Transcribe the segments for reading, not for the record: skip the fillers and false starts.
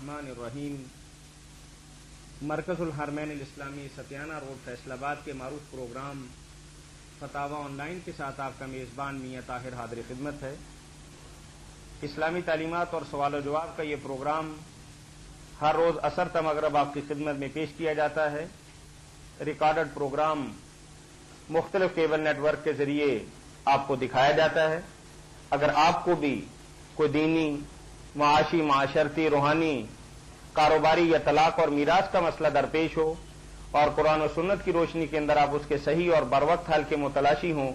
الرحمن الرحیم مرکز الحرمین الاسلامی ستیانہ روڈ فیصل آباد کے معروف پروگرام فتاوی آن لائن کے ساتھ آپ کا میزبان میاں طاہر حاضر خدمت ہے۔ اسلامی تعلیمات اور سوال و جواب کا یہ پروگرام ہر روز عصر تا مغرب آپ کی خدمت میں پیش کیا جاتا ہے۔ ریکارڈڈ پروگرام مختلف کیبل نیٹ ورک کے ذریعے آپ کو دکھایا جاتا ہے۔ اگر آپ کو بھی کوئی دینی، معاشی، معاشرتی، روحانی، کاروباری یا طلاق اور میراث کا مسئلہ درپیش ہو اور قرآن و سنت کی روشنی کے اندر آپ اس کے صحیح اور بروقت حل کے متلاشی ہوں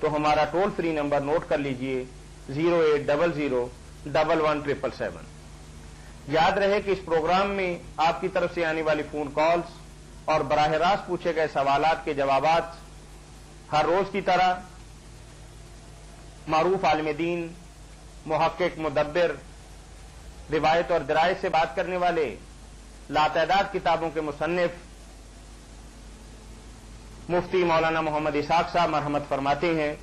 تو ہمارا ٹول فری نمبر نوٹ کر لیجئے 080011777۔ یاد رہے کہ اس پروگرام میں آپ کی طرف سے آنے والی فون کالز اور براہ راست پوچھے گئے سوالات کے جوابات ہر روز کی طرح معروف عالم دین، محقق، مدبر، روایت اور درایت سے بات کرنے والے، لاتعداد کتابوں کے مصنف مفتی مولانا محمد اسحاق صاحب مرحمت فرماتے ہیں۔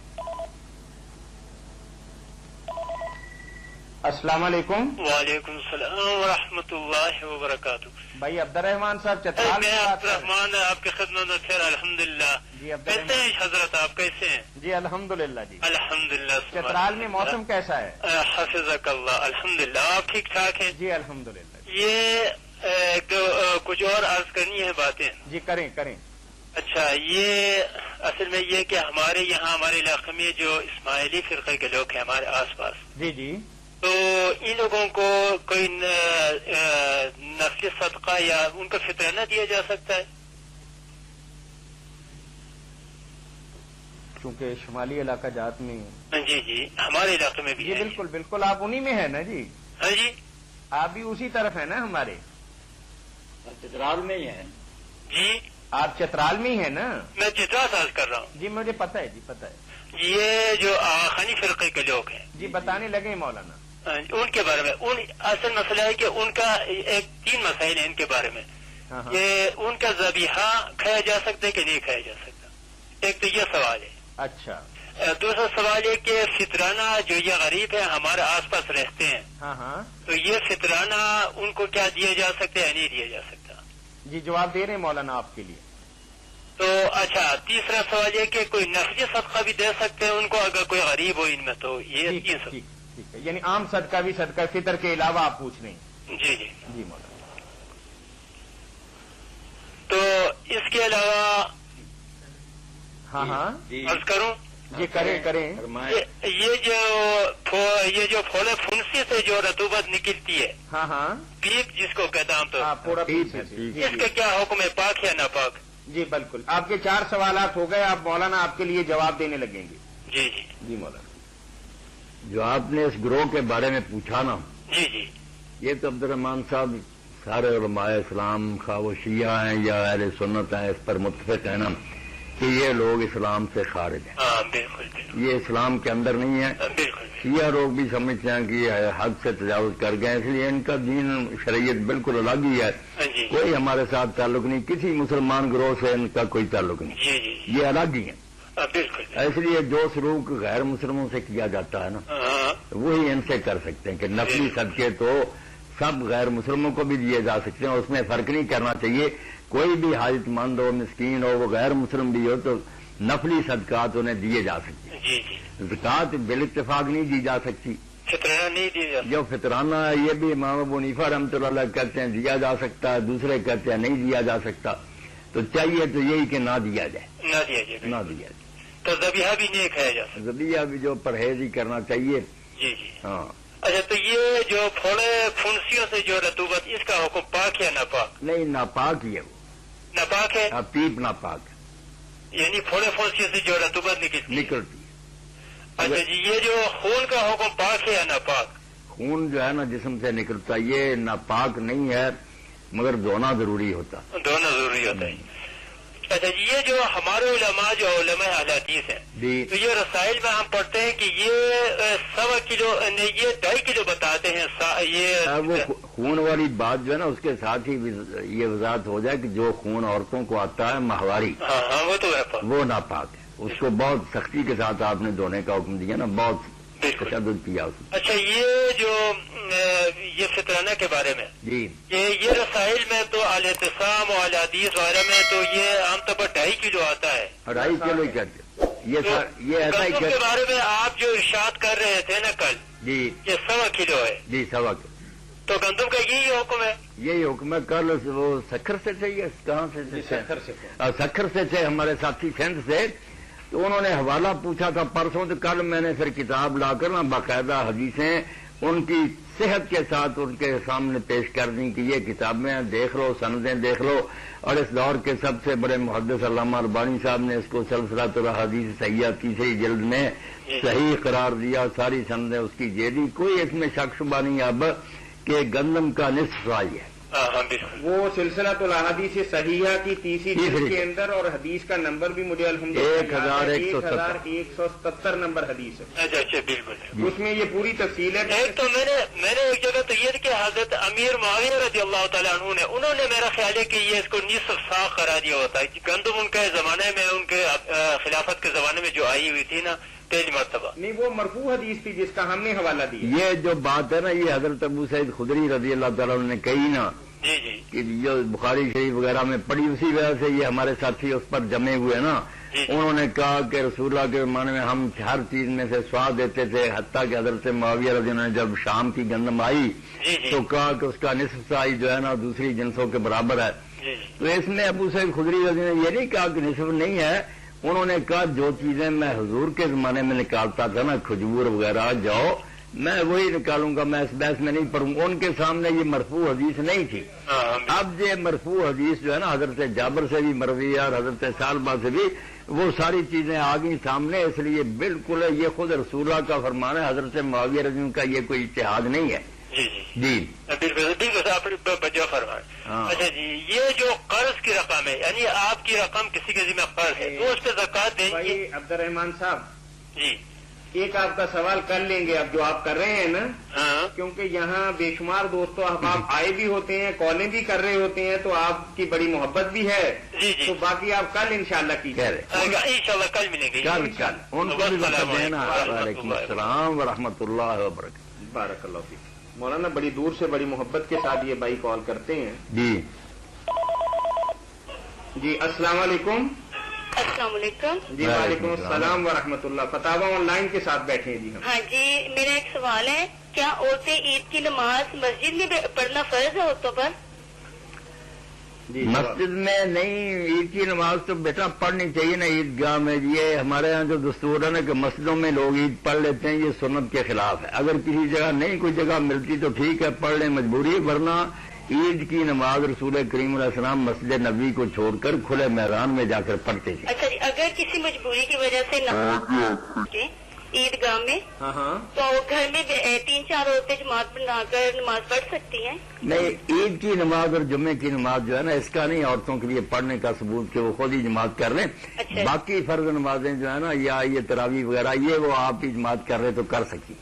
السلام علیکم۔ وعلیکم السلام ورحمۃ اللہ وبرکاتہ۔ بھائی عبد الرحمان صاحب چترال میں عبد الرحمان آپ کی خدمت میں خیر الحمدللہ۔ جی عبد کیسے الرحمان ہیں حضرت، آپ کیسے ہیں؟ جی الحمدللہ جی۔ الحمدللہ۔ چترال میں موسم کیسا ہے؟ حفظک اللہ، الحمدللہ۔ آپ ٹھیک ٹھاک ہیں؟ جی الحمدللہ۔ یہ کچھ اور عرض کرنی ہے باتیں؟ جی کریں کریں۔ اچھا، یہ اصل میں یہ کہ ہمارے یہاں ہمارے علاقے میں جو اسماعیلی فرقے کے لوگ ہیں ہمارے آس پاس، جی جی، تو ان لوگوں کو کوئی نفلی صدقہ یا ان کا فطرانہ دیا جا سکتا ہے؟ چونکہ شمالی علاقہ جات میں جی جی، ہمارے علاقے میں بھی جی ہے۔ بالکل بالکل، آپ انہی میں ہیں نا جی؟ ہاں جی، آپ بھی اسی طرف ہیں نا ہمارے؟ چترال میں ہی ہے جی آپ چترال میں ہی ہیں نا؟ میں چترا ساز کر رہا ہوں۔ جی مجھے پتہ ہے جی، پتہ ہے۔ یہ جو آخانی فرقے کے لوگ ہیں جی بتانے لگے مولانا۔ ان کے بارے میں اصل مسئلہ ہے کہ ان کا تین مسائل ہیں ان کے بارے میں۔ ہاں ہاں، یہ ان کا ذبیحہ کھایا جا سکتا ہے کہ نہیں کھایا جا سکتا، ایک تو یہ سوال ہے۔ اچھا، دوسرا سوال یہ کہ فطرانہ جو یہ غریب ہیں ہمارے آس پاس رہتے ہیں، ہاں ہاں تو یہ فطرانہ ان کو کیا دیا جا سکتا ہے یا نہیں دیا جا سکتا؟ جی جواب دے رہے ہیں مولانا آپ کے لیے۔ تو اچھا، تیسرا سوال یہ کہ کوئی نفلی صدقہ بھی دے سکتے ہیں ان کو اگر کوئی غریب ہو ان میں، تو یہ ٹھیک تین سب۔ ٹھیک ٹھیک ہے، یعنی عام صدقہ بھی صدقہ فطر کے علاوہ آپ پوچھ رہے ہیں؟ جی جی۔ جی مولانا۔ تو اس کے علاوہ ہاں ہاں عرض کروں، جی کریں کریں۔ یہ جو پھولے پھنسی سے جو رطوبت نکلتی ہے، ہاں ہاں پیپ جس کو کہتے ہیں عام طور ہاں، پورا پیس ہے۔ جی اس کا کیا حکم ہے، پاک یا ناپاک؟ جی بالکل، آپ کے 4 سوالات ہو گئے، آپ مولانا آپ کے لیے جواب دینے لگیں گے۔ جی جی جی مولانا۔ جو آپ نے اس گروہ کے بارے میں پوچھا نا، جی جی یہ تو عبد الرحمان صاحب سارے علماء اسلام، خواہ وہ شیعہ ہیں یا اہل سنت ہیں، اس پر متفق ہیں نا کہ یہ لوگ اسلام سے خارج ہیں، ہاں، بالکل بالکل یہ اسلام کے اندر نہیں ہے۔ بالکل۔ شیعہ لوگ بھی سمجھتے ہیں کہ یہ حد سے تجاوز کر گئے، اس لیے ان کا دین شریعت بالکل الگ ہی ہے، ہاں جی کوئی ہمارے ساتھ تعلق نہیں، کسی مسلمان گروہ سے ان کا کوئی تعلق نہیں، جی جی، یہ الگ ہی ہیں۔ بالکل۔ اس لیے جو سلوک غیر مسلموں سے کیا جاتا ہے نا، ہاں وہی ان سے کر سکتے ہیں کہ نفلی صدقے تو سب غیر مسلموں کو بھی دیے جا سکتے ہیں، اس میں فرق نہیں کرنا چاہیے، کوئی بھی حاجت مند ہو، مسکین ہو، وہ غیر مسلم بھی ہو تو نفلی صدقات انہیں دیے جا سکتے ہیں۔ جی جی، زکوٰۃ بالاتفاق نہیں دی جا سکتی، فطرانہ نہیں دیا جا جو فطرانہ ہے یہ بھی امام ابو حنیفہ رحمۃ اللہ علیہ کہتے ہیں دیا جا سکتا ہے، دوسرے کہتے ہیں نہیں دیا جا سکتا، تو چاہیے تو یہی کہ نہ دیا جائے، نہ دیا جائے، نہ دیا جائے۔ تو ذبیحہ بھی نہیں کھایا جا سکتا۔ ذبیحہ بھی جو پرہیز ہی کرنا چاہیے۔ جی جی۔ ہاں، اچھا، تو یہ جو پھولے پھنسیوں سے جو رطوبت، اس کا حکم پاک یا ناپاک؟ نہیں ناپاک ہی ہے وہ، ناپاک ہے، پیپ ناپاک یعنی پھولے پھنسیوں سے جو رطوبت نکلتی ہے۔ نکلتی ہے۔ اچھا جی، یہ جو خون کا حکم پاک ہے یا ناپاک؟ خون جو ہے نا جسم سے نکلتا ہے، یہ ناپاک نہیں ہے مگر دھونا ضروری ہوتا۔ دونوں ضروری ہوتا ہے۔ اچھا جی، یہ جو ہمارے علماء جو علماء اہل حدیث ہیں، جی تو یہ رسائل میں ہم پڑھتے ہیں کہ یہ 1.25 کلو، یہ 2.5 کلو بتاتے ہیں یہ۔ وہ خون والی بات جو ہے نا اس کے ساتھ ہی یہ وضاحت ہو جائے کہ جو خون عورتوں کو آتا ہے ماہواری، ہاں ہاں، وہ تو ہے پاک۔ وہ ناپاک ہے، اس کو بہت سختی کے ساتھ آپ نے دھونے کا حکم دیا نا، بہت بالکل۔ تشدد کیا اس میں۔ اچھا، یہ جو یہ فطرانہ کے بارے میں جی یہ رسائل میں تو الاعتصام اور الحدیث وغیرہ میں تو یہ عام طور پر 2.5 کلو آتا ہے. 2.5 کلو ہی کہتے یہ ایسا ہی گندم کے بارے میں آپ جو ارشاد کر رہے تھے نا کل، جی یہ 1.25 کلو ہے. جی 1.25 کلو تو گندم کا یہی حکم ہے. یہی حکم ہے. کل وہ سکھر سے تھے، یہ کہاں سے تھے؟ سکھر سے تھے ہمارے ساتھی سندھ سے. تو انہوں نے حوالہ پوچھا تھا پرسوں، تو کل میں نے پھر کتاب لا کر نا باقاعدہ حدیثیں ان کی صحت کے ساتھ ان کے سامنے پیش کر دیں کہ یہ کتابیں دیکھ لو، سندیں دیکھ لو. اور اس دور کے سب سے بڑے محدث علامہ البانی صاحب نے اس کو سلسلۃ الاحادیث صحیحہ 3 جلد میں صحیح قرار دیا. ساری سندیں اس کی جیلی، کوئی اس میں شک شبہ نہیں اب کہ گندم کا نصف صحیح ہے. وہ سلسلۃ الاحادیث صحیحہ کی 3 جلد کے اندر، اور حدیث کا نمبر بھی مجھے الحمدللہ 1177 نمبر حدیث ہے. اچھا بالکل. اس میں یہ پوری تفصیل ہے. ایک تو میں نے ایک جگہ تو یہ کہ حضرت امیر معاویہ رضی اللہ تعالیٰ عنہ انہوں نے میرا خیال ہے کہ یہ اس کو نصف سا قرار دیا ہوتا ہے. گندم ان کے زمانے میں، ان کے خلافت کے زمانے میں جو آئی ہوئی تھی نا پہلی مرتبہ، نہیں وہ مرفوع حدیث تھی جس کا ہم نے حوالہ دیا. یہ جو بات ہے نا، یہ حضرت ابو سعید خدری رضی اللہ تعالیٰ عنہ نے کہی نا، جی جی، کہ جو بخاری شریف وغیرہ میں پڑھی، اسی وجہ سے یہ ہمارے ساتھی اس پر جمے ہوئے نا. انہوں نے کہا کہ رسول اللہ کے زمانے میں ہم ہر چیز میں سے سواد دیتے تھے، حتیٰ کہ حضرت معاویہ رضی اللہ عنہ نے جب شام کی گندم آئی تو کہا کہ اس کا نصف سائی جو ہے نا دوسری جنسوں کے برابر ہے. تو اس میں ابو سعید خدری رضی اللہ عنہ نے یہ نہیں کہا کہ نصف نہیں ہے. انہوں نے کہا جو چیزیں میں حضور کے زمانے میں نکالتا تھا نا، کھجور وغیرہ، جو میں وہی نکالوں گا، میں اس بحث میں نہیں پڑھوں گا. ان کے سامنے یہ مرفوع حدیث نہیں تھی. اب یہ مرفوع حدیث جو ہے نا حضرت جابر سے بھی مروی ہے اور حضرت سالبہ سے بھی، وہ ساری چیزیں آ گئی سامنے. اس لیے بالکل یہ خود رسول اللہ کا فرمان ہے، حضرت معاویہ رضی اللہ عنہ کا یہ کوئی اجتہاد نہیں ہے. جی بالکل آپ بجا فرمائیں. اچھا جی، یہ جو قرض کی رقم ہے، یعنی آپ کی رقم کسی کے ذمہ قرض ہے تو اس پہ زکوٰۃ دیں گے. عبد الرحمان صاحب جی، ایک آپ کا سوال کر لیں گے اب جو آپ کر رہے ہیں نا، کیونکہ یہاں بے شمار دوستوں احباب آئے بھی ہوتے ہیں، کالیں بھی کر رہے ہوتے ہیں، تو آپ کی بڑی محبت بھی ہے. تو باقی آپ کل انشاءاللہ کیجیے. انشاءاللہ کل ملیں گے. کل ان کو بھی وقت دینا. وعلیکم السلام ورحمۃ اللہ وبرکاتہ. بارک اللہ فیک. مولانا بڑی دور سے بڑی محبت کے ساتھ یہ بھائی کال کرتے ہیں. جی السلام علیکم. السلام علیکم. جی وعلیکم السلام ورحمۃ اللہ. فتاوا آن لائن کے ساتھ بیٹھے ہیں جی ہم. ہاں جی، میرا ایک سوال ہے، کیا عورتیں عید کی نماز مسجد میں پڑھنا فرض ہے عورتوں پر؟ جی مسجد میں نہیں، عید کی نماز تو بیٹا پڑھنی چاہیے نا عیدگاہ میں. یہ ہمارے ہاں جو دستور ہے نا کہ مسجدوں میں لوگ عید پڑھ لیتے ہیں، یہ سنت کے خلاف ہے. اگر کسی جگہ نہیں کوئی جگہ ملتی تو ٹھیک ہے پڑھ لیں، مجبوری، ورنہ عید کی نماز رسول کریم علیہ السلام مسجد نبوی کو چھوڑ کر کھلے میدان میں جا کر پڑھتے تھے. اچھا جی، اگر کسی مجبوری کی وجہ سے نماز عیدگاہ میں، تو گھر میں 3-4 عورتیں جماعت بنا کر نماز پڑھ سکتی ہیں؟ نہیں، عید کی نماز اور جمعے کی نماز جو ہے نا، اس کا نہیں عورتوں کے لیے پڑھنے کا ثبوت کہ وہ خود ہی جماعت کر لیں. باقی فرض نمازیں جو ہے نا، یا یہ تراویح وغیرہ، یہ وہ آپ ہی جماعت کر رہے تو کر سکتی.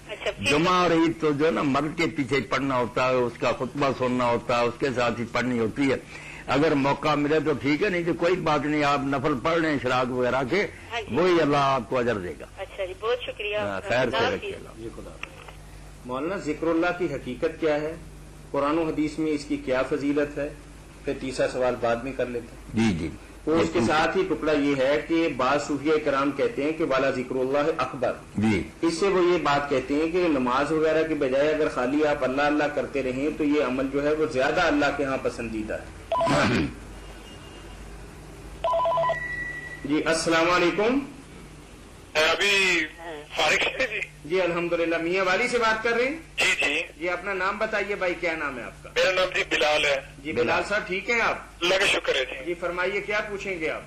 جمعہ اور عید تو جو ہے نا مرد کے پیچھے پڑھنا ہوتا ہے، اس کا خطبہ سننا ہوتا ہے، اس کے ساتھ ہی پڑھنی ہوتی ہے. اگر موقع ملے تو ٹھیک ہے، نہیں تو کوئی بات نہیں، آپ نفل پڑھ لیں اشراق وغیرہ کے، وہی اللہ آپ کو اجر دے گا. اچھا جی، بہت شکریہ. خیر سے رکھیے. مولانا ذکر اللہ کی حقیقت کیا ہے؟ قرآن و حدیث میں اس کی کیا فضیلت ہے؟ پھر تیسرا سوال بعد میں کر لیتے ہیں. جی جی. تو اس کے ساتھ ہی ٹکڑا یہ ہے کہ بعض صوفیہ کرام کہتے ہیں کہ والا ذکر اللہ اکبر. جی. اس سے وہ یہ بات کہتے ہیں کہ نماز وغیرہ کے بجائے اگر خالی آپ اللہ اللہ کرتے رہیں تو یہ عمل جو ہے وہ زیادہ اللہ کے ہاں پسندیدہ ہے. جی السلام علیکم. ابھی فارغ ہے جی. جی الحمدللہ. میاں والی سے بات کر رہے ہیں؟ جی جی. جی اپنا نام بتائیے بھائی، کیا نام ہے آپ کا؟ میرا نام جی بلال ہے. جی بلال صاحب ٹھیک ہیں آپ؟ اللہ کا شکر ہے جی. جی فرمائیے کیا پوچھیں گے آپ؟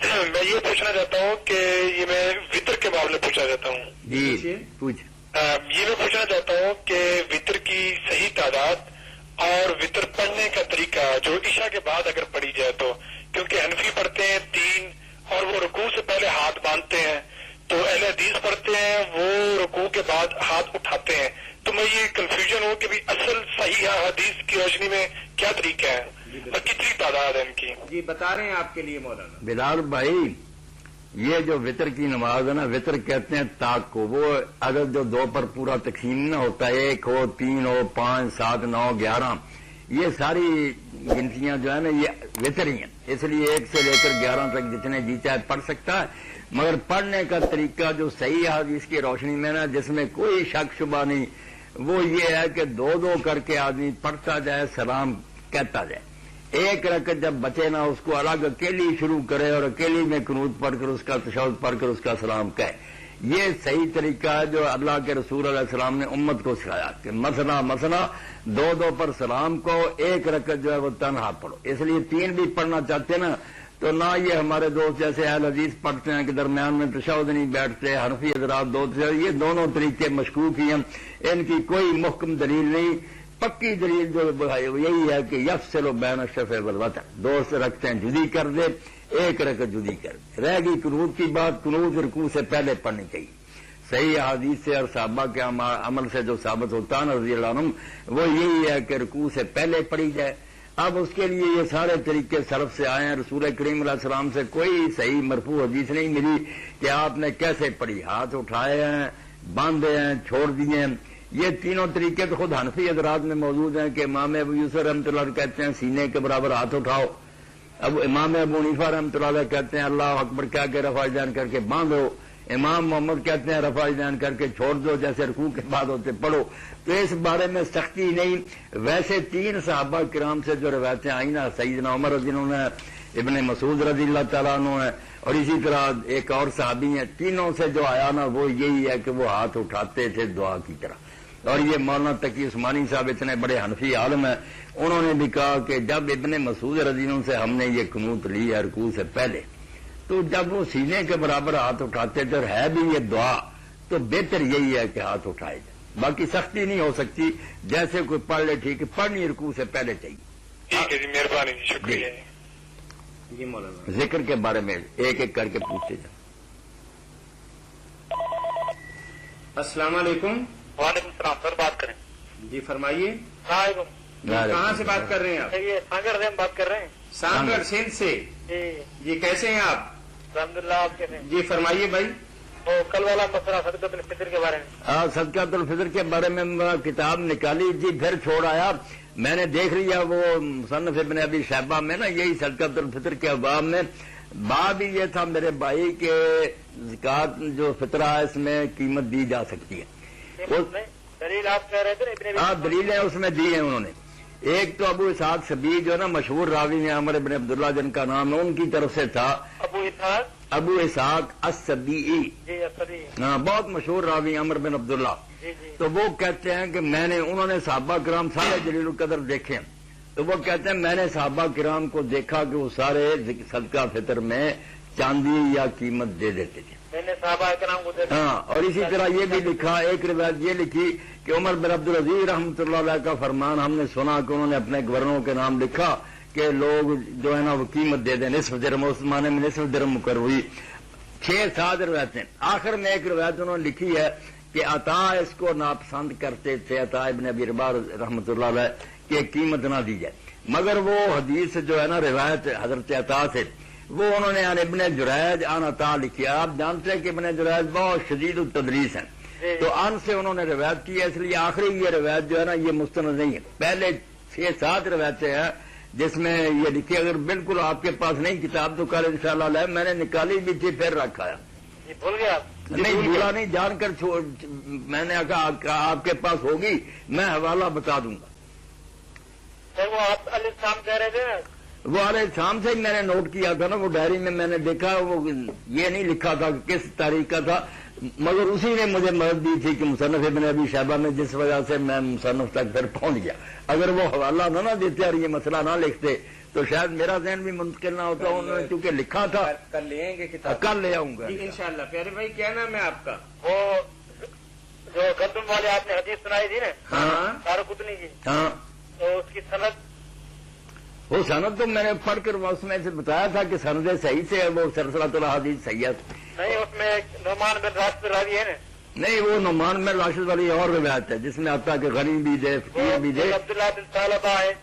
میں یہ پوچھنا چاہتا ہوں کہ یہ میں وطر کے معاملے پوچھنا چاہتا ہوں. جی پوچھ. یہ میں پوچھنا چاہتا ہوں کہ وطر کی صحیح تعداد اور وطر پڑھنے کا طریقہ جو عشاء کے بعد اگر پڑھی جائے تو، کیونکہ حنفی پڑھتے ہیں 3 اور وہ رکوع سے پہلے ہاتھ باندھتے ہیں، تو اہل حدیث پڑھتے ہیں وہ رکوع کے بعد ہاتھ اٹھاتے ہیں. تو میں یہ کنفیوژن ہوں کہ اصل صحیح حدیث کی روشنی میں کیا طریقہ ہے اور کتنی تعداد ہے ان کی. جی بتا رہے ہیں آپ کے لیے مولانا. بلال بھائی، یہ جو وطر کی نماز ہے نا، وطر کہتے ہیں تاک کو، وہ عدد جو 2 پر پورا تقسیم نہ ہوتا ہے، 1 ہو 3 ہو 5 7 9 11، یہ ساری گنتیاں جو ہے نا یہ وطر ہی ہیں، اس لیے 1 سے لے کر 11 تک جتنے جی چاہے پڑھ سکتا ہے، مگر پڑھنے کا طریقہ جو صحیح حدیث کی روشنی میں نا، جس میں کوئی شک شبہ نہیں، وہ یہ ہے کہ 2 کر کے آدمی پڑھتا جائے، سلام کہتا جائے، 1 رکعت جب بچے نا اس کو الگ اکیلی شروع کرے اور اکیلی میں قنوت پڑھ کر اس کا تشہد پڑھ کر اس کا سلام کہے، یہ صحیح طریقہ ہے جو اللہ کے رسول علیہ السلام نے امت کو سکھایا کہ مثلا 2 پر سلام کو، 1 رکعت جو ہے وہ تنہا پڑھو، اس لیے 3 بھی پڑھنا چاہتے نا تو نہ یہ ہمارے دوست جیسے اہل حدیث پڑھتے ہیں کہ درمیان میں تشہد نہیں بیٹھتے، حنفی حضرات 2 تشہد، یہ دونوں طریقے مشکوک ہی ہیں، ان کی کوئی محکم دلیل نہیں، پکی دلیل جو یہی ہے کہ یفصل بین الشفع والوتر، 2 رکھتے ہیں جدی کر دے، 1 رکعت جدی کر دے، رہ گئی قنوت کی بات، قنوت رکوع سے پہلے پڑھنی چاہیے، صحیح حدیث سے اور صحابہ کے عمل سے جو ثابت ہوتا ہے رضی اللہ عنہم، وہ یہی ہے کہ رکوع سے پہلے پڑھی جائے۔ اب اس کے لیے یہ سارے طریقے سلف سے آئے ہیں، رسول کریم علیہ السلام سے کوئی صحیح مرفوع حدیث نہیں ملی کہ آپ نے کیسے پڑھی، ہاتھ اٹھائے ہیں، باندھے ہیں، چھوڑ دیے ہیں، یہ تینوں طریقے تو خود حنفی حضرات میں موجود ہیں کہ امام ابو یوسف رحمۃ اللہ علیہ کہتے ہیں سینے کے برابر ہاتھ اٹھاؤ، اب امام ابو حنیفہ رحمۃ اللہ علیہ کہتے ہیں اللہ اکبر کہہ کے رفع یدین کر کے باندھو، امام محمد کہتے ہیں رفع یدین کر کے چھوڑ دو، جیسے رکوع کے بعد ہوتے پڑھو، تو اس بارے میں سختی نہیں۔ ویسے 3 صحابہ کرام سے جو روایتیں آئیں نا، سیدنا عمر رضی اللہ عنہ، ابن مسعود رضی اللہ تعالیٰ عنہ ہے، اور اسی طرح ایک اور صحابی ہیں، تینوں سے جو آیا نا وہ یہی ہے کہ وہ ہاتھ اٹھاتے تھے دعا کی طرح۔ اور یہ مولانا تقی عثمانی صاحب اتنے بڑے حنفی عالم ہیں، انہوں نے بھی کہا کہ جب ابن مسعود رضی اللہ عنہ سے ہم نے یہ قنوت لی ہے رکوع سے پہلے، تو جب وہ سینے کے برابر ہاتھ اٹھاتے تھے اور ہے بھی یہ دعا، تو بہتر یہی ہے کہ ہاتھ اٹھائے جائے، باقی سختی نہیں ہو سکتی، جیسے کوئی پڑھ لے ٹھیک ہے، پڑھنی رکوع سے پہلے چاہیے۔ ٹھیک ہے جی، مہربانی جی، شکریہ جی مولانا، ذکر کے بارے میں ایک ایک کر کے پوچھتے جائیں۔ السلام علیکم۔ وعلیکم السلام سر، بات کریں جی فرمائیے، السلام علیکم۔ کہاں سے بات کر رہے ہیں آپ؟ یہ سانگر سے ہم بات کر رہے ہیں۔ سانگر سندھ سے جی جی، کیسے ہیں آپ؟ الحمد للہ، آپ کیسے ہیں؟ جی فرمائیے بھائی۔ وہ کل والا مسئلہ صدقۃ الفطر کے بارے میں۔ صدقۃ الفطر کے بارے میں کتاب نکالی جی، پھر چھوڑ آیا، میں نے دیکھ لیا وہ مصنف ابن ابی شیبہ میں نا یہی صدقۃ الفطر کے ابواب میں باب ہی یہ تھا میرے بھائی کہ زکوٰۃ جو فطرہ ہے اس میں قیمت دی جا سکتی ہے۔ دلیل آپ کہہ رہے تھے نا، دلیلیں اس میں دی ہیں انہوں نے، ایک تو ابو اسحاق شبی جو ہے نا مشہور راوی ہیں عمر ابن عبداللہ جن کا نام ہے، ان کی طرف سے تھا ابو اسحاق السبیعی، ہاں بہت مشہور راوی عمر بن عبداللہ، تو وہ کہتے ہیں کہ میں نے، انہوں نے صحابہ کرام سارے جلیل القدر دیکھے، تو وہ کہتے ہیں میں نے صحابہ کرام کو دیکھا کہ وہ سارے صدقہ فطر میں چاندی یا قیمت دے دیتے تھے، میں نے صحابہ کرام کو دیکھا۔ ہاں، اور اسی طرح یہ بھی لکھا، ایک روایت یہ لکھی کہ عمر بن عبدالعزیز رحمۃ اللہ علیہ کا فرمان ہم نے سنا کہ انہوں نے اپنے گورنروں کے نام لکھا کہ لوگ جو ہے نا وہ قیمت دے دیں، نصف درہم، اس زمانے میں نصف درہم مقرر ہوئی، 6-7 روایتیں، آخر میں ایک روایت انہوں نے لکھی ہے کہ عطا اس کو ناپسند کرتے تھے، عطا ابن ابی رباح رحمۃ اللہ علیہ، کہ قیمت نہ دی جائے، مگر وہ حدیث جو ہے نا روایت حضرت عطا سے، وہ انہوں نے عن ابن جریج عن عطا لکھی، آپ جانتے ہیں کہ ابن جریج بہت شدید التدریس ہیں، تو ان سے انہوں نے روایت کی ہے، اس لیے آخری یہ روایت جو ہے نا یہ مستند نہیں ہے، پہلے 6-7 روایتیں ہیں جس میں یہ لکھی، اگر بالکل آپ کے پاس نہیں کتاب تو کل انشاءاللہ لائے، میں نے نکالی بھی تھی پھر رکھا ہے، بھول گیا نہیں بھولا نہیں، جان کر میں نے کہا آپ کے پاس ہوگی میں حوالہ بتا دوں گا۔ وہ آپ علیہ السلام کہہ رہے تھے نا، وہ علیہ السلام سے ہی میں نے نوٹ کیا تھا نا، وہ ڈائری میں نے دیکھا، وہ یہ نہیں لکھا تھا کہ کس تاریخ کا تھا، مگر اسی نے مجھے مدد دی تھی کہ مصنف ابن ابی شیبہ میں، جس وجہ سے میں مصنف تک پھر پہنچ گیا، اگر وہ حوالہ نہ دیتے اور یہ مسئلہ نہ لکھتے تو شاید میرا ذہن بھی منتقل نہ ہوتا، انہوں نے چونکہ لکھا تھا، کل لیں گے کتاب، کل لے آؤں گا انشاءاللہ۔ پیارے بھائی کیا نام ہے آپ کا؟ وہ جو گندم والے آپ نے حدیث سنائی تھی نا، ہاں دارقطنی کی، ہاں، تو اس کی سند، وہ سند تو میں نے پڑھ کر اس میں سے بتایا تھا کہ سند صحیح سے ہے، وہ سلسلۃ الحدیث صحیح ہے، نہیں اس میں نعمان بن راشد راوی ہے نا، نہیں وہ نعمان بن راشد والی اور روایت ہے جس میں آتا ہے کہ غنی بھی دے، فقیر بھی دے، عبداللہ بن ثعلبہ ہے،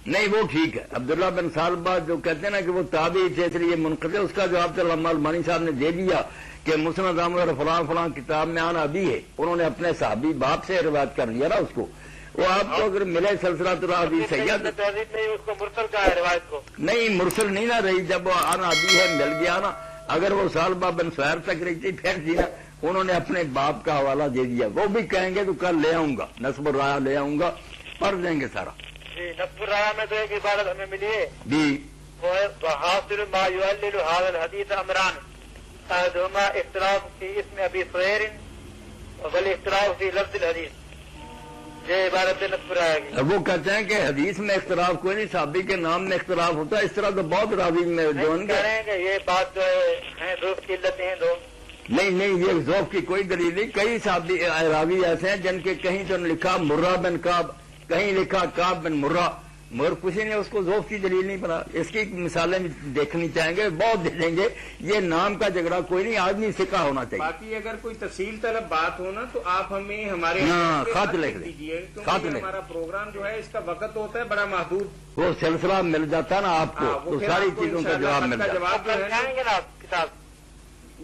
نہیں وہ ٹھیک ہے. عبداللہ بن سالبہ جو کہتے ہیں نا کہ وہ تابعی تھے اس لیے منقطع، اس کا جواب تو علامہ المانی صاحب نے دے دیا کہ مسند احمد اور فلاں فلاں کتاب میں آنا ابھی ہے، انہوں نے اپنے صحابی باپ سے روایت کر دیا نا اس کو. وہ آپ کو اگر ملے سلسلہ تو حدیث سید نہیں اس کو مرسل کہا ہے روایت کو. نہیں مرسل نہیں نہ رہی، جب وہ آنا ابھی ہے مل گیا نا. اگر وہ سالبہ بن سہیر تک رہی تھی پھر جی نا انہوں نے اپنے باپ کا حوالہ دے دیا. وہ بھی کہیں گے تو کل لے آؤں گا، نصب الرایا لے آؤں گا، پڑھ دیں گے سارا. جی نصب الرایا میں تو ایک عبارت ہمیں ملی ہے جی حاصل ما يعلل هذا الحديث امران احدهما اختلاف في اسم ابي صهير والاختلاف في لفظ الحديث. یہ عبارت نصب الرایا کی. وہ کہتے ہیں کہ حدیث میں اختلاف کوئی نہیں، صحابی کے نام میں اختلاف ہوتا ہے. اس طرح تو بہت راوی میں جو ان کہہ رہے ہیں کہ یہ بات جو ہے ذوق کی علتیں ہیں دو. نہیں یہ ذوق کی کوئی دلیل نہیں. کئی صحابی راوی ایسے ہیں جن کے کہیں تو لکھا مرہ بن کعب، کہیں لکھا کعب بن مرہ، مگر کسی نے اس کو ذوق کی دلیل نہیں بنا. اس کی مثالیں دیکھنی چاہیں گے، بہت دے دیں گے. یہ نام کا جھگڑا کوئی نہیں، آدمی سکا ہونا چاہیے. باقی اگر کوئی تفصیل طلب بات ہو نا تو آپ ہمیں ہمارے خط لکھ دیجیے، خط لکھ. ہمارا پروگرام جو ہے اس کا وقت ہوتا ہے بڑا محدود، وہ سلسلہ مل جاتا ہے نا آپ کو تو ساری چیزوں کا جواب مل جاتا ہے. کتاب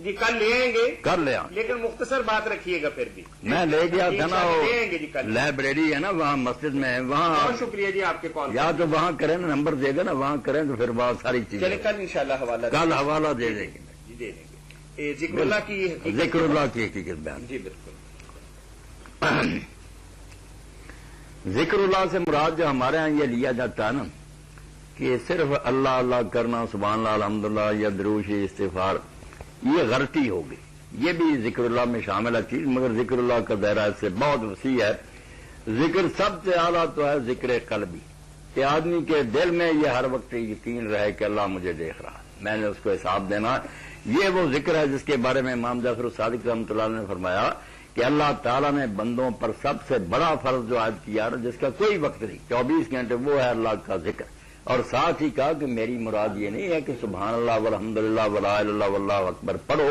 جی کل لے آئیں گے، کر لے آؤں. لیکن مختصر بات رکھیے گا. پھر بھی میں لے گیا تھا نا، لے آئیں گے جی کل. لائبریری ہے نا وہاں مسجد میں، وہاں بہت شکریہ جی آپ کے کال. یا تو وہاں کریں نا، نمبر دے گا نا وہاں کریں تو پھر بہت ساری چیزیں. چلے کل انشاءاللہ حوالہ کل حوالہ دے دیں گے. جی دے دیں گے. ذکر اللہ کی ذکر اللہ کی حقیقت بیان. جی بالکل. ذکر اللہ سے مراد جو ہمارے ہاں یہ لیا جاتا ہے نا کہ صرف اللہ اللہ کرنا، سبحان اللہ الحمدللہ یا درود استغفار، یہ غلطی ہوگی. یہ بھی ذکر اللہ میں شامل ہے چیز، مگر ذکر اللہ کا دائرہ اس سے بہت وسیع ہے. ذکر سب سے اعلیٰ تو ہے ذکر قلبی، کہ آدمی کے دل میں یہ ہر وقت یقین رہے کہ اللہ مجھے دیکھ رہا ہے، میں نے اس کو حساب دینا. یہ وہ ذکر ہے جس کے بارے میں امام جعفر الصادق رحمۃ اللہ نے فرمایا کہ اللہ تعالیٰ نے بندوں پر سب سے بڑا فرض جو عائد کیا جس کا کوئی وقت نہیں، 24 گھنٹے، وہ ہے اللہ کا ذکر. اور ساتھ ہی کہا کہ میری مراد یہ نہیں ہے کہ سبحان اللہ والحمدللہ ولا الہ الا اللہ واللہ اکبر پڑھو،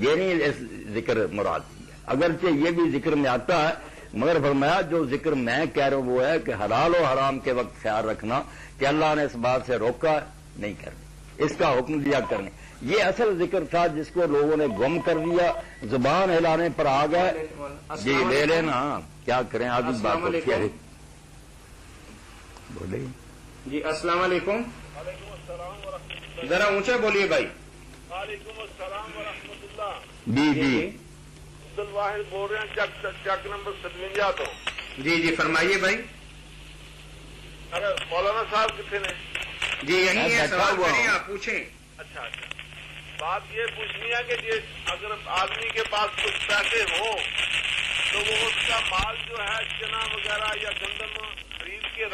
یہ نہیں اس ذکر مراد ہے. اگرچہ یہ بھی ذکر میں آتا ہے، مگر فرمایا جو ذکر میں کہہ رہا ہوں وہ ہے کہ حلال و حرام کے وقت خیال رکھنا کہ اللہ نے اس بات سے روکا نہیں کرنے، اس کا حکم دیا کرنے. یہ اصل ذکر تھا جس کو لوگوں نے گم کر دیا، زبان ہلانے پر آ گئے. جی لے لینا، کیا کریں آدمی بات ہوتی ہے. بولے جی السلام علیکم. وعلیکم السلام ورحمۃ اللہ. ذرا اونچا بولیے بھائی. وعلیکم السلام ورحمۃ اللہ. جی جی عبد الواحد بول رہے ہیں چک نمبر 57 تو. جی فرمائیے بھائی. ارے مولانا صاحب کتنے نے؟ جی یہی ہے، سوال کریے، آپ پوچھیں. اچھا بات یہ پوچھنی ہے کہ اگر آدمی کے پاس کچھ پیسے ہوں تو وہ اس کا مال جو ہے چنا وغیرہ یا گندم خرید کے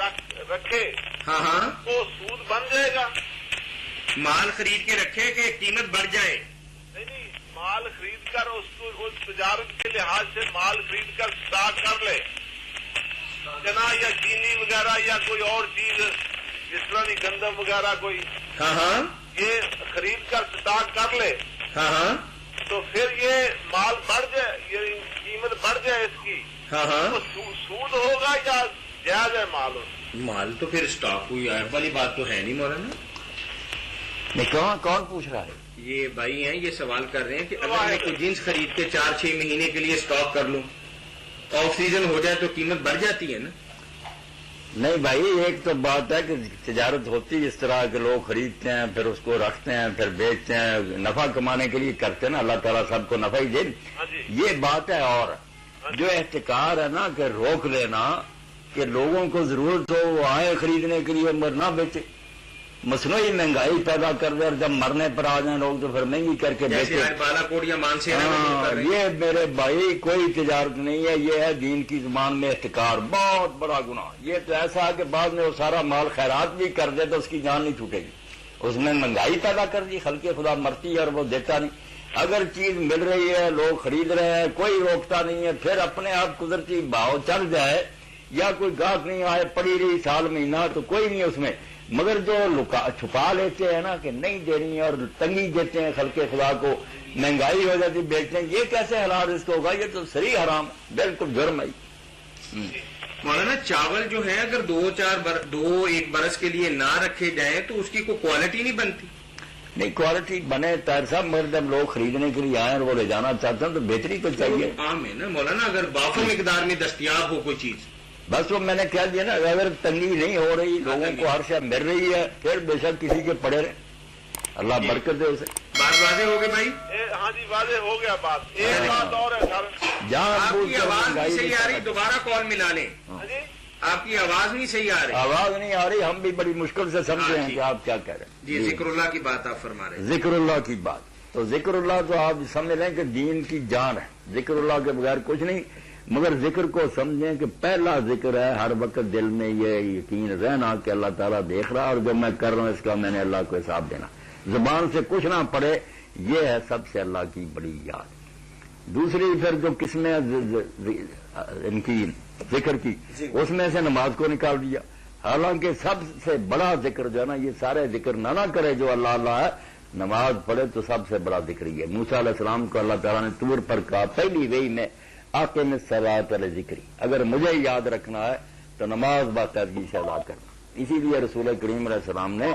رکھے، ہاں تو سود بن جائے گا. مال خرید کے رکھے کہ قیمت بڑھ جائے. نہیں مال خرید کر اس تجارت کے لحاظ سے مال خرید کر اسٹاک کر لے، چنا یا چینی وغیرہ یا کوئی اور چیز جس طرح کی گندم وغیرہ کوئی، ہاں یہ خرید کر اسٹاک کر لے، ہاں تو پھر یہ مال بڑھ جائے، یہ قیمت بڑھ جائے اس کی، ہاں تو سود ہوگا یا جائز ہے مال؟ مال تو پھر اسٹاک ہوئی ہے والی بات تو ہے نہیں مولانا. کون پوچھ رہا ہے؟ یہ بھائی ہیں، یہ سوال کر رہے ہیں کہ اگر میں کوئی جنس خرید کے 4-6 مہینے کے لیے اسٹاک کر لوں، آف سیزن ہو جائے تو قیمت بڑھ جاتی ہے نا؟ نہیں بھائی، ایک تو بات ہے کہ تجارت ہوتی اس طرح کہ لوگ خریدتے ہیں پھر اس کو رکھتے ہیں پھر بیچتے ہیں، نفع کمانے کے لیے کرتے ہیں نا، اللہ تعالیٰ سب کو نفع ہی دے. یہ بات ہے. اور جو احتکار ہے نا کہ روک لینا کہ لوگوں کو ضرورت ہو وہ آئے خریدنے کے لیے مگر نہ بیچے، مصنوعی مہنگائی پیدا کر دے، اور جب مرنے پر آ جائیں لوگ تو پھر مہنگی کر کے بیچے. بالا کوٹ یا مانسے یہ میرے بھائی کوئی تجارت نہیں ہے، یہ ہے دین کی زبان میں احتکار، بہت بڑا گناہ. یہ تو ایسا ہے کہ بعد میں وہ سارا مال خیرات بھی کر دے تو اس کی جان نہیں چھوٹے گی. اس میں مہنگائی پیدا کر دی، خلق خدا مرتی ہے اور وہ دیتا نہیں. اگر چیز مل رہی ہے لوگ خرید رہے ہیں کوئی روکتا نہیں ہے، پھر اپنے آپ قدرتی بھاؤ چڑھ جائے یا کوئی گاہک نہیں آئے پڑی رہی سال مہینہ تو کوئی نہیں اس میں. مگر جو چھپا لیتے ہیں نا کہ نہیں دینی اور تنگی دیتے ہیں خلق خدا کو، مہنگائی ہو جاتی بیچتے ہیں، یہ کیسے حلال رزق ہوگا؟ یہ تو صریح حرام، بالکل جرم ہے. مولانا چاول جو ہے اگر دو ایک برس کے لیے نہ رکھے جائیں تو اس کی کوئی کوالٹی نہیں بنتی؟ نہیں، کوالٹی بنے طاہر صاحب، مگر جب لوگ خریدنے کے لیے آئے اور وہ لے جانا چاہتے ہیں تو بہتری تو چاہیے. عام ہے نا مولانا، اگر بافو مقدار میں دستیاب ہو کوئی چیز. بس وہ میں نے کہہ دیا نا، اگر تنگی نہیں ہو رہی، لوگوں کو ہر شے مل رہی ہے، پھر بے شک کسی کے پڑے رہے، اللہ برکت دے اسے. بات واضح ہو گئی بھائی؟ ہاں جی واضح ہو گیا بات. ایک بات اور ہے سر، جہاں آپ کی آواز نہیں صحیح آ رہی، دوبارہ کال ملا لیں. آپ کی آواز نہیں صحیح آ رہی. آواز نہیں آ رہی، ہم بھی بڑی مشکل سے سمجھے ہیں کہ آپ کیا کہہ رہے ہیں. جی ذکر اللہ کی بات آپ فرما رہے ہیں. ذکر اللہ کی بات، تو ذکر اللہ تو آپ سمجھ لیں کہ دین کی جان ہے. ذکر اللہ کے بغیر کچھ نہیں، مگر ذکر کو سمجھیں کہ پہلا ذکر ہے ہر وقت دل میں یہ یقین رہنا کہ اللہ تعالیٰ دیکھ رہا، اور جو میں کر رہا ہوں اس کا میں نے اللہ کو حساب دینا. زبان سے کچھ نہ پڑے، یہ ہے سب سے اللہ کی بڑی یاد. دوسری پھر جو قسمیں ان کی ذکر کی، اس میں سے نماز کو نکال دیا. حالانکہ سب سے بڑا ذکر جو ہے نا، یہ سارے ذکر نہ کرے جو اللہ اللہ ہے، نماز پڑھے تو سب سے بڑا ذکر یہ. موسیٰ علیہ السلام کو اللہ تعالیٰ نے طور پر کہا پہلی وحی میں، اقم الصلاۃ لذکری، اگر مجھے یاد رکھنا ہے تو نماز باقاعدگی سے ادا کرنا. اسی لیے رسول کریم علیہ السلام نے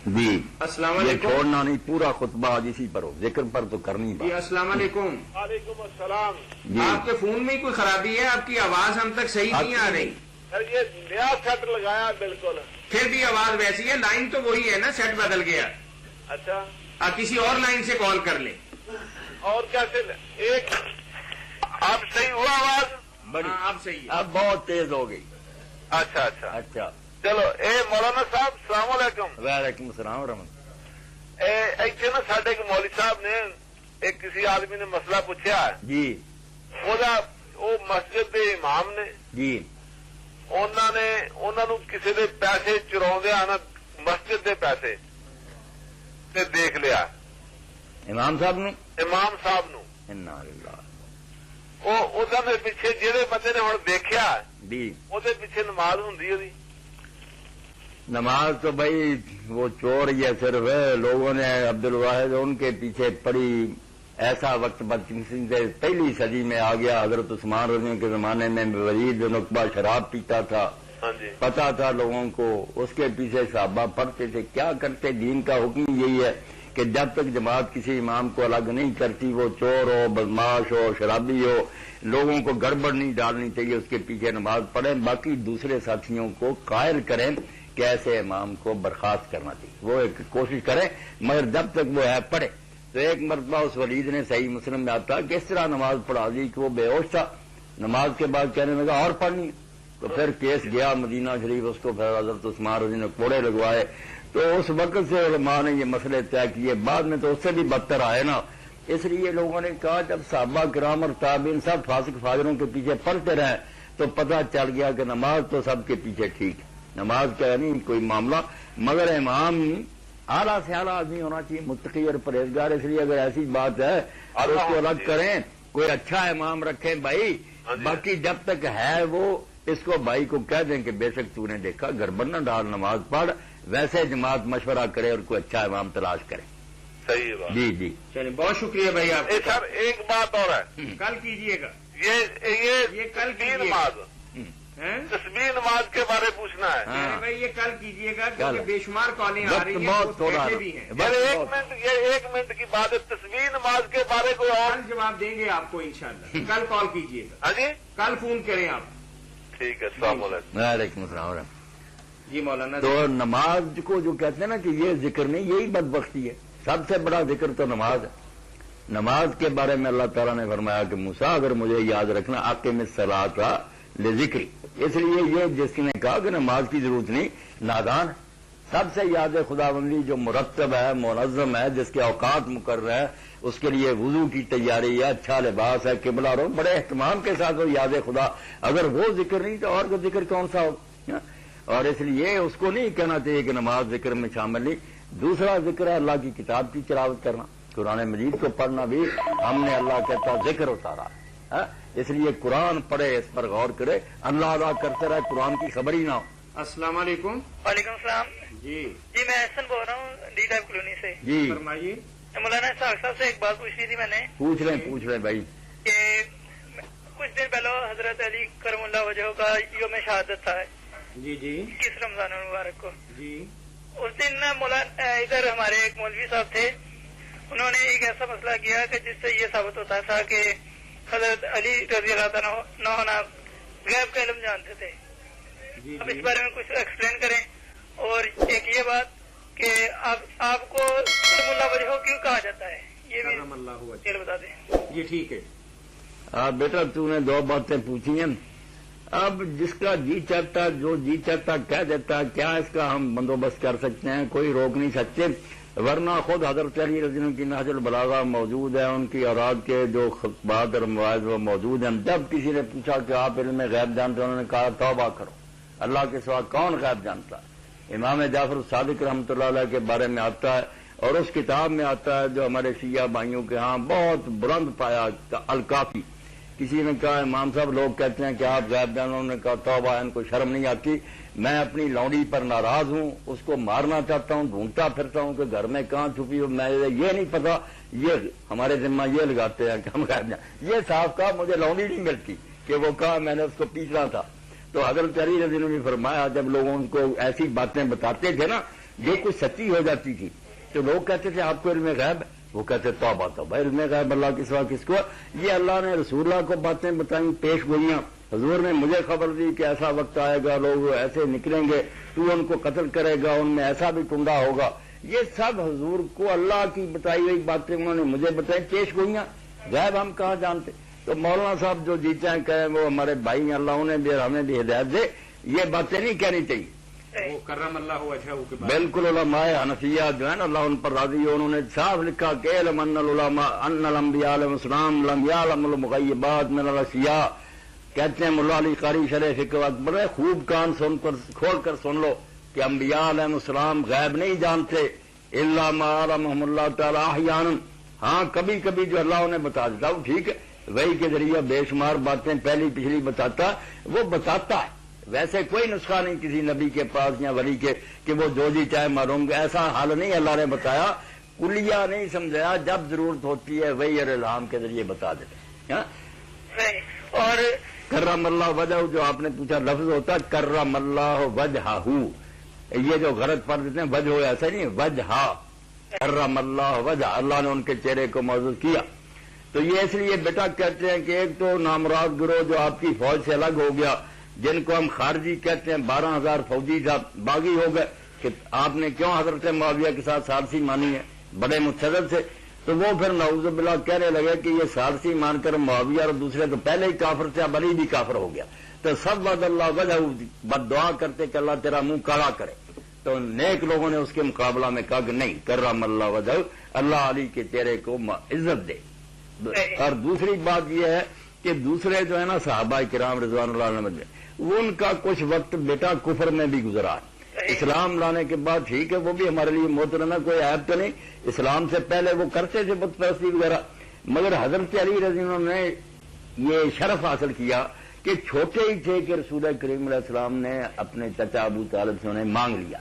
جی السلام یہ علیکم. چھوڑنا نہیں، پورا خطبہ آج اسی پر ہو، ذکر پر تو کرنی جی بات. السلام علیکم. وعلیکم السلام. جی آپ کے فون میں کوئی خرابی ہے؟ آپ کی آواز ہم تک صحیح نہیں آ رہی. سر یہ نیا سیٹ لگایا بالکل. پھر بھی آواز ویسی ہے، لائن تو وہی ہے نا، سیٹ بدل گیا. اچھا آپ کسی اور لائن سے کال کر لیں. اور کیسے ایک اب صحیح ہوا آواز؟ بڑی ہاں اب صحیح ہے. اب بہت تیز ہو گئی. اچھا اچھا اچھا، چلو. مولانا صاحب السلام علیکم. وعلیکم السلام ورحمۃ. ایتھے نا ساڈے ایک مولوی صاحب نے ایک کسی آدمی نے مسئلہ پوچھا ہے. جی وہ مسجد دے امام نے جی انہوں کسی دے پیسے چراؤندے آنا، مسجد دے پیسے تے دیکھ لیا امام صاحب نے. امام صاحب نو. انا للہ. وہ پیچھے جہے بندے نے ہوں دیکھا جی وہ پیچھے نماز ہوں. نماز تو بھائی وہ چور ہی ہے صرف. لوگوں نے عبد الواحد ان کے پیچھے پڑی. ایسا وقت بدقسمتی سے پہلی صدی میں آ گیا. حضرت عثمان رضی اللہ کے زمانے میں ولید بن عقبہ شراب پیتا تھا، پتا تھا لوگوں کو، اس کے پیچھے صحابہ پڑھتے تھے. کیا کرتے؟ دین کا حکم یہی ہے کہ جب تک جماعت کسی امام کو الگ نہیں کرتی، وہ چور ہو، بدماش ہو، شرابی ہو، لوگوں کو گڑبڑ نہیں ڈالنی چاہیے، اس کے پیچھے نماز پڑھیں. باقی دوسرے ساتھیوں کو قائل کریں کہ ایسے امام کو برخاست کرنا چاہیے. وہ ایک کوشش کریں، مگر جب تک وہ ہے پڑھے. تو ایک مرتبہ اس ولید نے صحیح مسلم میں آتا کہ اس طرح نماز پڑھا دی کہ وہ بے ہوش تھا. نماز کے بعد کہنے لگا اور پڑھنی. تو پھر کیس گیا مدینہ شریف، اس کو پھر حضرت عثمان رضی نے کوڑے لگوائے. تو اس وقت سے علماء نے یہ مسئلے طے کیے. بعد میں تو اس سے بھی بدتر آئے نا. اس لیے لوگوں نے کہا جب صحابہ کرام اور تابعین سب فاسق فاجروں کے پیچھے پڑھتے رہے تو پتہ چل گیا کہ نماز تو سب کے پیچھے ٹھیک ہے، نماز کا نہیں کوئی معاملہ، مگر امام اعلیٰ سے اعلیٰ آدمی ہونا چاہیے، متقی اور پرہیزگار. اس لیے اگر ایسی بات ہے تو اس کو الگ کریں، کوئی اچھا امام رکھیں بھائی. باقی جب تک ہے وہ اس کو بھائی کو کہہ دیں کہ بے شک تو نے دیکھا گڑبڑ نہ ڈال، نماز پڑھ. ویسے جماعت مشورہ کرے اور کوئی اچھا امام تلاش کرے. صحیح بات. جی جی چلیے بہت شکریہ بھائی آپ. سر ایک بات اور ہے، کل کیجیے گا یہ کل تسبیح نماز، تسبیح نماز کے بارے پوچھنا ہے. بھائی یہ کل کیجیے گا کیونکہ بے شمار کالیں آ رہی ہیں، بہت تھوڑا بھی ہیں. ایک منٹ کی بات ہے. تسبیح نماز کے بارے کوئی اور کل جواب دیں گے آپ کو انشاءاللہ. کل کال کیجیے گا. ہاں جی کل فون کریں آپ. ٹھیک ہے. السلام علیکم. وعلیکم السلام. جی مولانا. تو نماز کو جو کہتے ہیں نا کہ یہ ذکر نہیں، یہی بدبختی ہے. سب سے بڑا ذکر تو نماز ہے. نماز کے بارے میں اللہ تعالیٰ نے فرمایا کہ موسیٰ اگر مجھے یاد رکھنا اقم الصلاۃ لذکری. اس لیے یہ جس نے کہا کہ نماز کی ضرورت نہیں، نادان ہے. سب سے یاد خداوندی جو مرتب ہے، منظم ہے، جس کے اوقات مقرر ہے، اس کے لیے وضو کی تیاری ہے، اچھا لباس ہے، قبلہ رو، بڑے اہتمام کے ساتھ وہ یاد خدا. اگر وہ ذکر نہیں تو اور کوئی ذکر کون سا ہو؟ اور اس لیے اس کو نہیں کہنا چاہیے کہ نماز ذکر میں شامل نہیں. دوسرا ذکر ہے اللہ کی کتاب کی تلاوت کرنا. قرآن مجید کو پڑھنا بھی ہم نے اللہ کہتا ذکر اتارا ہے. اس لیے قرآن پڑھے، اس پر غور کرے، اللہ ادا کرتے رہے، قرآن کی خبر ہی نہ ہو. السلام علیکم. وعلیکم السلام. جی میں احسن بول رہا ہوں ڈی ٹائپ کالونی سے. جی فرمائیے. مولانا صاحب سے ایک بات پوچھنی تھی میں نے. پوچھ لیں بھائی. کہ کچھ دن پہلے حضرت علی کرم اللہ وجہ کا یوم شہادت تھا جی جی 21 رمضان المبارک کو. جی اس دن مولانا ادھر ہمارے ایک مولوی صاحب تھے, انہوں نے ایک ایسا مسئلہ کیا کہ جس سے یہ ثابت ہوتا تھا کہ حضرت علی رضی اللہ تعالیٰ عنہ غیب کا علم جانتے تھے. اب اس بارے میں کچھ ایکسپلین کریں. اور ایک یہ بات کہ آپ کو کرم اللہ وجہ کیوں کہا جاتا ہے, یہ بھی بتا دیں. یہ ٹھیک ہے. بیٹا تو نے دو باتیں پوچھی ہیں. اب جس کا جی چاہتا جو جی چاہتا کہہ دیتا, کیا اس کا ہم بندوبست کر سکتے ہیں؟ کوئی روک نہیں سکتے. ورنہ خود حضرت علی رضی اللہ عنہ کی نہج البلاغہ موجود ہے, ان کی اوراد کے جو خطبات اور مواعظ وہ موجود ہیں. جب کسی نے پوچھا کہ آپ علم غیب جانتے ہیں, انہوں نے کہا توبہ کرو, اللہ کے سوا کون غیب جانتا ہے. امام جعفر الصادق رحمۃ اللہ علیہ کے بارے میں آتا ہے اور اس کتاب میں آتا ہے جو ہمارے شیعہ بھائیوں کے ہاں بہت بلند پایا, الکافی. کسی نے کہا امام صاحب لوگ کہتے ہیں کہ آپ غیب جانو, انہوں نے کہا توبہ, ان کو شرم نہیں آتی, میں اپنی لونڈی پر ناراض ہوں, اس کو مارنا چاہتا ہوں, ڈھونڈتا پھرتا ہوں کہ گھر میں کہاں چھپی ہو, میں یہ نہیں پتا, یہ ہمارے ذمہ یہ لگاتے ہیں کہ ہم غیب جان. یہ صاحب کہا مجھے لونڈی نہیں ملتی کہ وہ کہا میں نے اس کو پیچھنا تھا. تو حضرت علی رضی اللہ عنہ نے فرمایا جب لوگوں کو ایسی باتیں بتاتے تھے نا جو کچھ سچی ہو جاتی تھی تو لوگ کہتے تھے آپ کو علم غیب ہے, وہ کہتے توبہ توبہ, علم غیب اللہ کے سوا کس کو. یہ اللہ نے رسول اللہ کو باتیں بتائیں, پیش گوئیاں. حضور نے مجھے خبر دی کہ ایسا وقت آئے گا, لوگ ایسے نکلیں گے, تو ان کو قتل کرے گا, ان میں ایسا بھی ٹنڈا ہوگا. یہ سب حضور کو اللہ کی بتائی ہوئی باتیں انہوں نے مجھے بتائی, پیش گوئیاں. غیب ہم کہاں جانتے. تو مولانا صاحب جو جی چاہیں کہیں وہ ہمارے بھائی ہیں, اللہ انہیں بھی ہمیں بھی ہدایت دے. یہ باتیں نہیں کہنی چاہیے. وہ کرم اللہ وجہہ کے بعد بالکل علماء حنفیہ جو ہے نا اللہ ان پر راضی ہو, انہوں نے صاف لکھا کہ علم ان العلماء ان الانبیاء علیہم السلام لم یعلموا المغیبات من الاشیاء. کہتے ہیں ملا علی قاری شرح فقہ بڑے خوب کان کھول کر سن لو کہ انبیاء علیہم السلام غیب نہیں جانتے, الا ما علمهم اللہ تعالی احیانا. ہاں کبھی کبھی جو اللہ انہیں بتا دیتا وہ ٹھیک ہے, وہی کے ذریعے بے شمار باتیں پہلی پچھلی بتاتا, وہ بتاتا ہے. ویسے کوئی نسخہ نہیں کسی نبی کے پاس یا ولی کے کہ وہ جو جی چاہے معلوم, ایسا حال نہیں اللہ نے بتایا, کلیہ نہیں سمجھایا, جب ضرورت ہوتی ہے وہی الہام کے ذریعے بتا دیتے. اور کرم اللہ وجہ جو آپ نے پوچھا لفظ ہوتا کرم اللہ وجہہ, یہ جو غلط پڑھ دیتے ہیں وجہ ایسا نہیں, وجہ کرم اللہ وجہ, اللہ نے ان کے چہرے کو معزز کیا. تو یہ اس لیے بیٹا کہتے ہیں کہ ایک تو نامراد گروہ جو آپ کی فوج سے الگ ہو گیا, جن کو ہم خارجی کہتے ہیں, 12,000 فوجی باغی ہو گئے کہ آپ نے کیوں حضرت معاویہ کے ساتھ سالسی مانی ہے بڑے متشدد سے. تو وہ پھر نعوذ باللہ کہنے لگے کہ یہ سالسی مان کر معاویہ اور دوسرے تو پہلے ہی کافر تھے, اب علی بھی کافر ہو گیا. تو سب وعد اللہ وجہ بد دعا کرتے کہ اللہ تیرا منہ کالا کرے. تو نیک لوگوں نے اس کے مقابلہ میں کہا کہ نہیں, کرم اللہ وجہ, اللہ علی کے چہرے کو عزت دے. اور دوسری بات یہ ہے کہ دوسرے جو ہے نا صحابہ کرام رضوان اللہ علیہ ان کا کچھ وقت بیٹا کفر میں بھی گزرا ہے. اسلام لانے کے بعد ٹھیک ہے وہ بھی ہمارے لیے محترم ہے, کوئی عیب تو نہیں. اسلام سے پہلے وہ کرتے تھے بت پرستی وغیرہ, مگر حضرت علی رضی اللہ عنہ نے یہ شرف حاصل کیا کہ چھوٹے ہی تھے کہ رسول کریم علیہ السلام نے اپنے چچا ابو طالب سے انہیں مانگ لیا,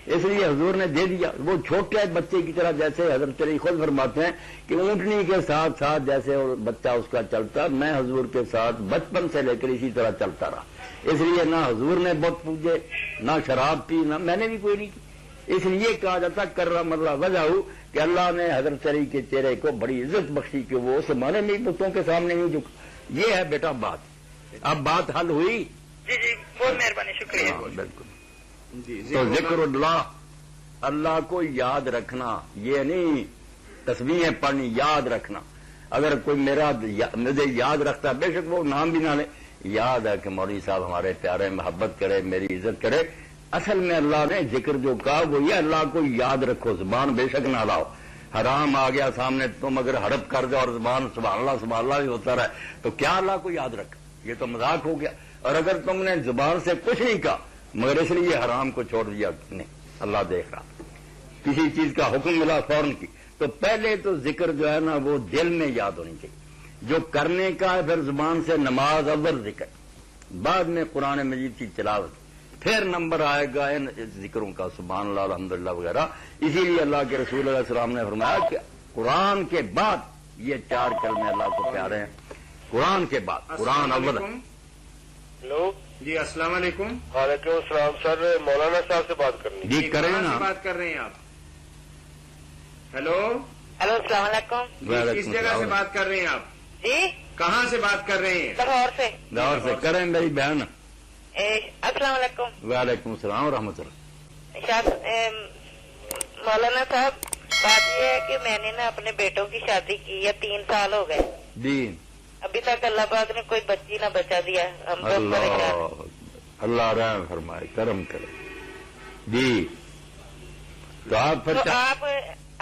اس لیے حضور نے دے دیا. وہ چھوٹے بچے کی طرح, جیسے حضرت علی خود فرماتے ہیں کہ اونٹنی کے ساتھ ساتھ جیسے بچہ اس کا چلتا, میں حضور کے ساتھ بچپن سے لے کر اسی طرح چلتا رہا. اس لیے نہ حضور نے بت پوجے, نہ شراب پی, نہ میں نے بھی کوئی نہیں کی. اس لیے کہا جاتا کرم اللہ وجہ کہ اللہ نے حضرت علی کے چہرے کو بڑی عزت بخشی کہ وہ اس زمانے میں بتوں کے سامنے نہیں جھکا. یہ ہے بیٹا بات. اب بات حل ہوئی. جی جی بہت مہربانی, شکریہ. بالکل. تو ذکر اللہ, اللہ کو یاد رکھنا, یہ نہیں تسبیحیں پڑھنی, یاد رکھنا. اگر کوئی مجھے یاد رکھتا, بے شک وہ نام بھی نہ لے, یاد ہے کہ مولوی صاحب ہمارے پیارے, محبت کرے, میری عزت کرے. اصل میں اللہ نے ذکر جو کہا وہ یہ اللہ کو یاد رکھو, زبان بے شک نہ لاؤ. حرام آ گیا سامنے, تم اگر ہڑپ کر دو اور زبان سبحان اللہ بھی ہوتا رہے تو کیا اللہ کو یاد رکھا, یہ تو مذاق ہو گیا. اور اگر تم نے زبان سے کچھ نہیں کہا مگر اس لیے حرام کو چھوڑ دیا, نہیں اللہ دیکھ رہا, کسی چیز کا حکم ملا فوراً کی, تو پہلے تو ذکر جو ہے نا وہ دل میں یاد ہونی چاہیے. جو کرنے کا ہے پھر زبان سے نماز, اول ذکر, بعد میں قرآن مجید کی تلاوت, پھر نمبر آئے گا ان ذکروں کا, سبحان اللہ الحمدللہ وغیرہ. اسی لیے اللہ کے رسول علیہ السلام نے فرمایا کہ قرآن کے بعد یہ 4 کلمے اللہ کو پیارے ہیں, قرآن کے بعد قرآن اول. ہلو جی السلام علیکم. وعلیکم السلام سر, مولانا صاحب سے بات کرنی. جی کریں کہاں نا. سے بات کر رہے ہیں آپ؟ ہیلو ہلو السلام علیکم. کس جگہ سے بات کر رہے ہیں آپ؟ جی کہاں سے بات کر رہے ہیں؟ لاہور سے. لاہور سے کریں میری بہن. السلام علیکم. وعلیکم السلام ورحمۃ اللہ. مولانا صاحب بات یہ ہے کہ میں نے نا اپنے بیٹوں کی شادی کی ہے, 3 سال ہو گئے. جی ابھی تک اللہ پاک نے کوئی بچی نہ بچا دیا. ہم تو پریشان. اللہ رحم فرمائے, کرم کرے. جی تو آپ تو آپ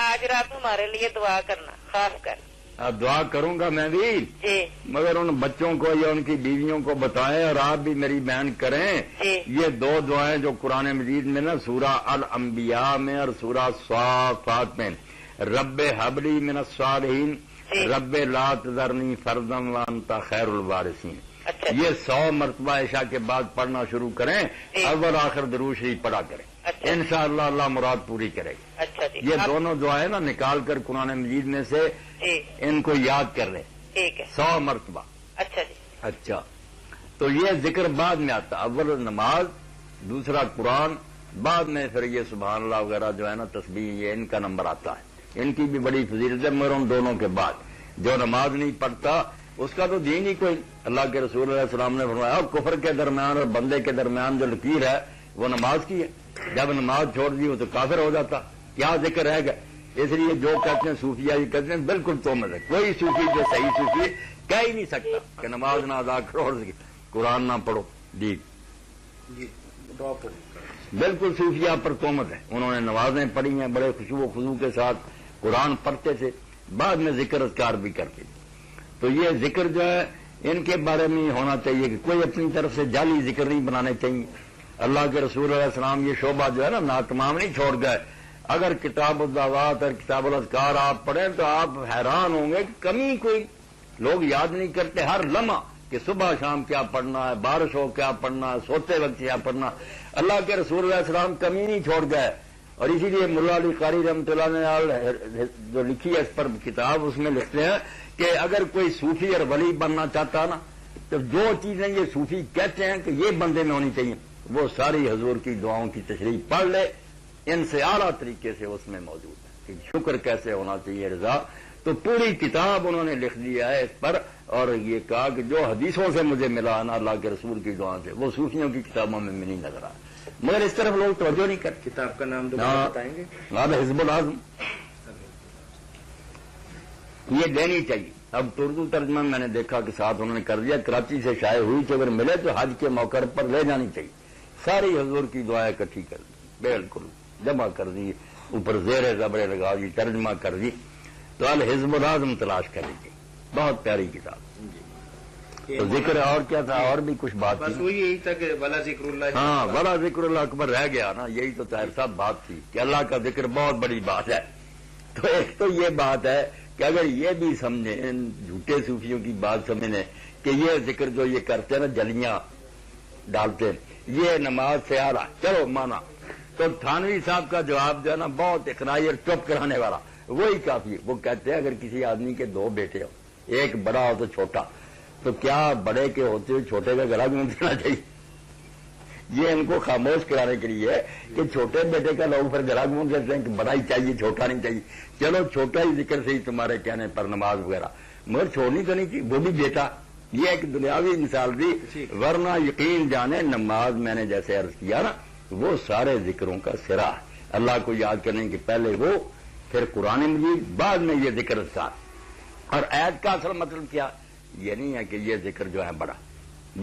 آج رات ہمارے لیے دعا کرنا خاص کر. اب دعا کروں گا میں بھی, جی مگر ان بچوں کو یا ان کی بیویوں کو بتائیں, اور آپ بھی میری بہن کریں. جی یہ 2 دعائیں جو قرآن مجید میں نا سورہ الانبیاء میں اور سورہ صافات میں, رب حبلی من الصالحین, رب لا تذرنی فردا وانت خیر الوارثین, اچھا یہ 100 مرتبہ عشاء کے بعد پڑھنا شروع کریں. اول آخر درود شریف پڑھا کریں, انشاءاللہ اللہ مراد پوری کرے گا. اچھا جی. یہ دونوں دعائیں نا نکال کر قرآن مجید میں سے ان کو یاد کر لیں, ٹھیک ہے 100 مرتبہ. اچھا جی. اچھا تو یہ ذکر بعد میں آتا, اول نماز, دوسرا قرآن, بعد میں پھر یہ سبحان اللہ وغیرہ جو ہے نا تسبیح, یہ ان کا نمبر آتا ہے. ان کی بھی بڑی فضیلت ہے, مگر ان دونوں کے بعد جو نماز نہیں پڑھتا اس کا تو دین ہی کوئی. اللہ کے رسول علیہ السلام نے فرمایا کفر کے درمیان اور بندے کے درمیان جو لکیر ہے وہ نماز کی ہے. جب نماز چھوڑ دی وہ تو کافر ہو جاتا, کیا ذکر رہ گا. اس لیے جو کہتے ہیں صوفیہ یہ کہتے ہیں بالکل تومت ہے. کوئی صوفی جو صحیح صوفی کہہ ہی نہیں سکتا کہ نماز نہ ادا کرو اور قرآن نہ پڑھو. جی بالکل صوفیہ پر تومت ہے. انہوں نے نمازیں پڑھی ہیں, بڑے خوشو و خضوع کے ساتھ قرآن پڑھتے تھے, بعد میں ذکر اذکار بھی کرتے تھے. تو یہ ذکر جو ہے ان کے بارے میں ہونا چاہیے کہ کوئی اپنی طرف سے جعلی ذکر نہیں بنانے چاہیے. اللہ کے رسول علیہ السلام یہ شعبہ جو ہے نا تمام نہیں چھوڑ گئے. اگر کتاب الدعوات اور کتاب الاذکار آپ پڑھیں تو آپ حیران ہوں گے کہ کمی کوئی لوگ یاد نہیں کرتے ہر لمحہ کہ صبح شام کیا پڑھنا ہے, بارش ہو کیا پڑھنا ہے, سوتے وقت کیا پڑھنا. اللہ کے رسول علیہ السلام کمی نہیں چھوڑ گئے. اور اسی لیے ملا علی قاری رحمۃ اللہ نے جو لکھی ہے اس پر کتاب, اس میں لکھتے ہیں کہ اگر کوئی صوفی اور ولی بننا چاہتا نا تو جو چیزیں یہ صوفی کہتے ہیں کہ یہ بندے میں ہونی چاہیے وہ ساری حضور کی دعاؤں کی تشریح پڑھ لے. ان سے اعلیٰ طریقے سے اس میں موجود ہے کہ شکر کیسے ہونا چاہیے, رضا. تو پوری کتاب انہوں نے لکھ دیا ہے اس پر, اور یہ کہا کہ جو حدیثوں سے مجھے ملا نا اللہ کے رسول کی دعا سے وہ صوفیوں کی کتابوں میں نہیں نظر آ. مگر اس طرف لوگ توجہ نہیں کرتے. کتاب کا نام دوبارہ بتائیں گے؟ حزب العظم. یہ دینی چاہیے. اب اردو ترجمہ میں نے دیکھا کہ ساتھ انہوں نے کر دیا, کراچی سے شائع ہوئی کہ اگر ملے تو حج کے موقع پر لے جانی چاہیے. ساری حضور کی دعائیں اکٹھی کر دی, بالکل جمع کر دی, اوپر زیر زبریں لگا دی, ترجمہ کر دی. تو الحزب العظم تلاش کر لیجیے, بہت پیاری کتاب. تو ذکر اور کیا تھا, اور بھی کچھ بات بس وہی یہی تک بلا ذکر اللہ. ہاں بڑا ذکر اللہ اکبر رہ گیا نا, یہی تو طاہر صاحب بات تھی کہ اللہ کا ذکر بہت بڑی بات ہے. تو ایک تو یہ بات ہے کہ اگر یہ بھی سمجھیں, ان جھوٹے صوفیوں کی بات سمجھیں کہ یہ ذکر جو یہ کرتے ہیں نا جلیاں ڈالتے ہیں یہ نماز سے آ رہا, چلو مانا. تو تھانوی صاحب کا جواب جو ہے نا بہت اقناعی اور چپ کرانے والا, وہی کافی ہے. وہ کہتے ہیں اگر کسی آدمی کے 2 بیٹے ہو, ایک بڑا ہو تو چھوٹا, تو کیا بڑے کے ہوتے ہوئے چھوٹے کا گلا گھوم دینا چاہیے؟ یہ ان کو خاموش کرانے کے لیے کہ چھوٹے بیٹے کا لوگ پھر گلا گھوم دیتے ہیں کہ بڑا ہی چاہیے چھوٹا نہیں چاہیے. چلو چھوٹا ہی ذکر سے ہی تمہارے کہنے پر نماز وغیرہ, مگر چھوڑنی تو نہیں تھی, وہ بھی بیٹا. یہ ایک دنیاوی مثال دی, ورنہ یقین جانے نماز میں نے جیسے عرض کیا نا وہ سارے ذکروں کا سرا ہے. اللہ کو یاد کرنے کے پہلے وہ, پھر قرآن مجید, بعد میں یہ ذکر اذکار. اور عید کا اصل مطلب کیا, یہ نہیں ہے کہ یہ ذکر جو ہے بڑا,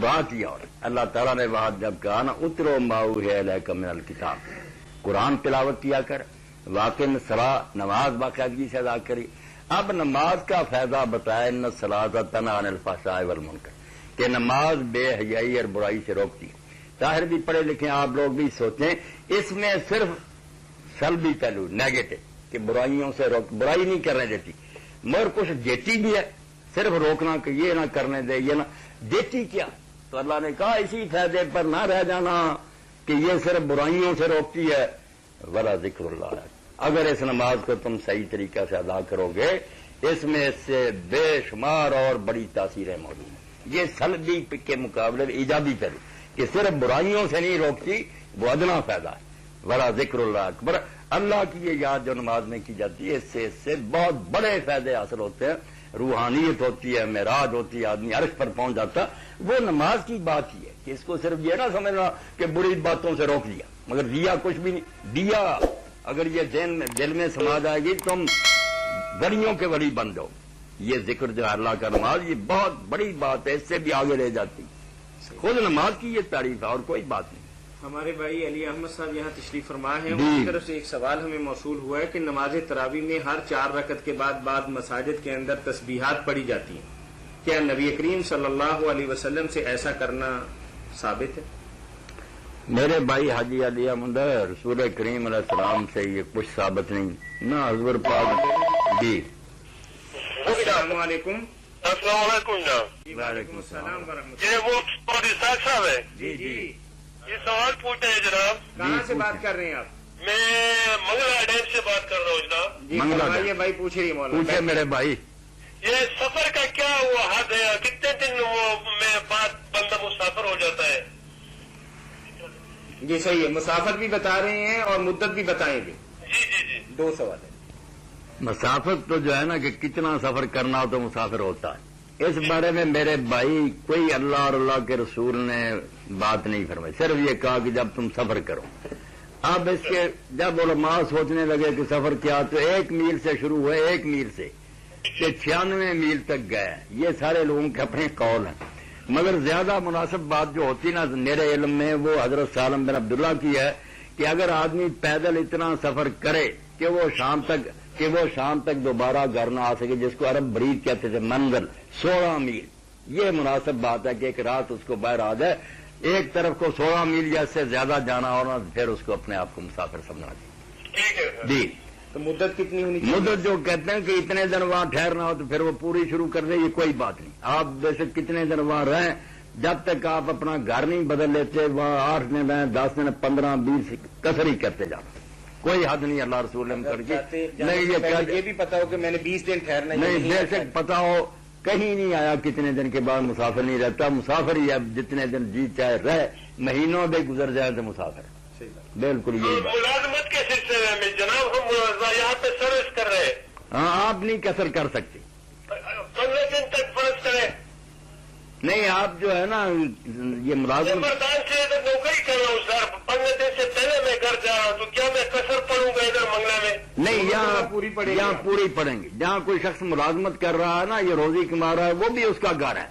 بات یہ اور اللہ تعالیٰ نے وہاں جب کہا نا اترو ماؤ الیک من الکتاب, قرآن تلاوت کیا کر, واقع میں صلاح نماز باقاعدگی سے ادا کری. اب نماز کا فائدہ بتایا ان الصلاۃ تنہی عن الفحشاء والمنکر, کہ نماز بے حیائی اور برائی سے روکتی ہے. ظاہر بھی پڑھے لکھے آپ لوگ بھی سوچیں, اس میں صرف سلبی پہلو نیگیٹو کہ برائیوں سے روک, برائی نہیں کرنے دیتی, مگر کچھ دیتی بھی ہے, صرف روکنا کہ یہ نہ کرنے دے, یہ نہ دیتی کیا. تو اللہ نے کہا اسی فائدے پر نہ رہ جانا کہ یہ صرف برائیوں سے روکتی ہے, ولا ذکر اللہ ہے. اگر اس نماز کو تم صحیح طریقہ سے ادا کرو گے, اس میں اس سے بے شمار اور بڑی تاثیریں موجود ہیں. یہ سلبی کے مقابلے ایجابی پہلو کہ صرف برائیوں سے نہیں روکتی، وہ ادنا فائدہ ہے. ورا ذکر اللہ اکبر، اللہ کی یہ یاد جو نماز میں کی جاتی ہے، اس سے بہت بڑے فائدے حاصل ہوتے ہیں. روحانیت ہوتی ہے، معراج ہوتی ہے، آدمی عرش پر پہنچ جاتا. وہ نماز کی بات ہی ہے کہ اس کو صرف یہ نہ سمجھنا کہ بری باتوں سے روک دیا، مگر دیا کچھ بھی نہیں. دیا اگر یہ دل میں سما جائے گی تم ولیوں کے ولی بن جاؤ. یہ ذکر جو ہے اللہ کا نماز، یہ بہت بڑی بات ہے، اس سے بھی آگے لے جاتی. خود نماز کی یہ تعریف ہے اور کوئی بات نہیں. ہمارے بھائی علی احمد صاحب یہاں تشریف فرما ہیں، ان کی طرف سے ایک سوال ہمیں موصول ہوا ہے کہ نماز تراویح میں ہر 4 رکعت کے بعد مساجد کے اندر تسبیحات پڑھی جاتی ہیں، کیا نبی کریم صلی اللہ علیہ وسلم سے ایسا کرنا ثابت ہے؟ میرے بھائی حاجی علی احمد، رسول کریم علیہ السلام سے یہ کچھ ثابت نہیں نہ حضور پاک. جی السلام علیکم. السلام علیکم جناب. وعلیکم السلام ورحمۃ اللہ. یہ وہ اسحاق صاحب ہے. جی یہ سوال پوچھتے ہیں جناب. کہاں سے بات کر رہے ہیں آپ؟ میں منگلا ڈیم سے بات کر رہا ہوں جناب. جی فرمائیے بھائی، پوچھیے مولانا. پوچھے میرے بھائی. یہ سفر کا کیا ہوا حد ہے؟ کتنے دن میں بعد بندہ مسافر ہو جاتا ہے؟ جی صحیح ہے، مسافت بھی بتا رہے ہیں اور مدت بھی بتائیں گے. جی جی جی. 2 سوال ہے. مسافت تو جو ہے نا کہ کتنا سفر کرنا ہو تو مسافر ہوتا ہے. اس بارے میں میرے بھائی کوئی اللہ اور اللہ کے رسول نے بات نہیں فرمائی، صرف یہ کہا کہ جب تم سفر کرو. اب اس کے جب علماء سوچنے لگے کہ سفر کیا، تو 1 میل سے شروع ہوئے، 1 میل سے کہ 96 میل تک گئے. یہ سارے لوگوں کے اپنے قول ہیں، مگر زیادہ مناسب بات جو ہوتی نا میرے علم میں وہ حضرت سالم بن عبداللہ کی ہے کہ اگر آدمی پیدل اتنا سفر کرے کہ وہ شام تک دوبارہ گھر نہ آ سکے، جس کو عرب برید کہتے تھے، منزل 16 میل، یہ مناسب بات ہے کہ ایک رات اس کو باہر آ جائے. ایک طرف کو 16 میل یا اس سے زیادہ جانا ہونا، پھر اس کو اپنے آپ کو مسافر سمجھنا چاہیے. جی تو مدت کتنی ہونی چاہیے؟ مدت جو کہتے ہیں کہ اتنے دن وہاں ٹھہرنا ہو تو پھر وہ پوری شروع کر دے، یہ کوئی بات نہیں. آپ بے شک کتنے دن وہاں رہیں، جب تک آپ اپنا گھر نہیں بدل لیتے، وہاں 8 دن رہیں، 10 دن، 15، 20 کثر ہی کرتے جانا، کوئی حد نہیں اللہ رسول نے کر کے. نہیں یہ بھی پتا ہو کہ میں نے 20 دن ٹھہرنا، نہیں بے شک پتا ہو. کہیں نہیں آیا کتنے دن کے بعد مسافر نہیں رہتا، مسافر ہی اب جتنے دن جی چاہے رہے، مہینوں بھی گزر جائے تو مسافر. بالکل یہی بات. ملازمت کے سلسلے میں جناب ہم یہاں پہ سروس کر رہے ہیں. ہاں آپ نہیں کثر کر سکتے. 15 دن تک فرض کریں. نہیں آپ جو ہے نا یہ ملازم مردان سے نوکری کر رہا ہوں سر، 15 دن سے پہلے میں گھر جا رہا ہوں، تو کیا میں کثر پڑوں گا ادھر منگلا میں؟ نہیں، یہاں پوری پڑیں گے. جہاں کوئی شخص ملازمت کر رہا ہے نا، یہ روزی کما رہا ہے، وہ بھی اس کا گھر ہے.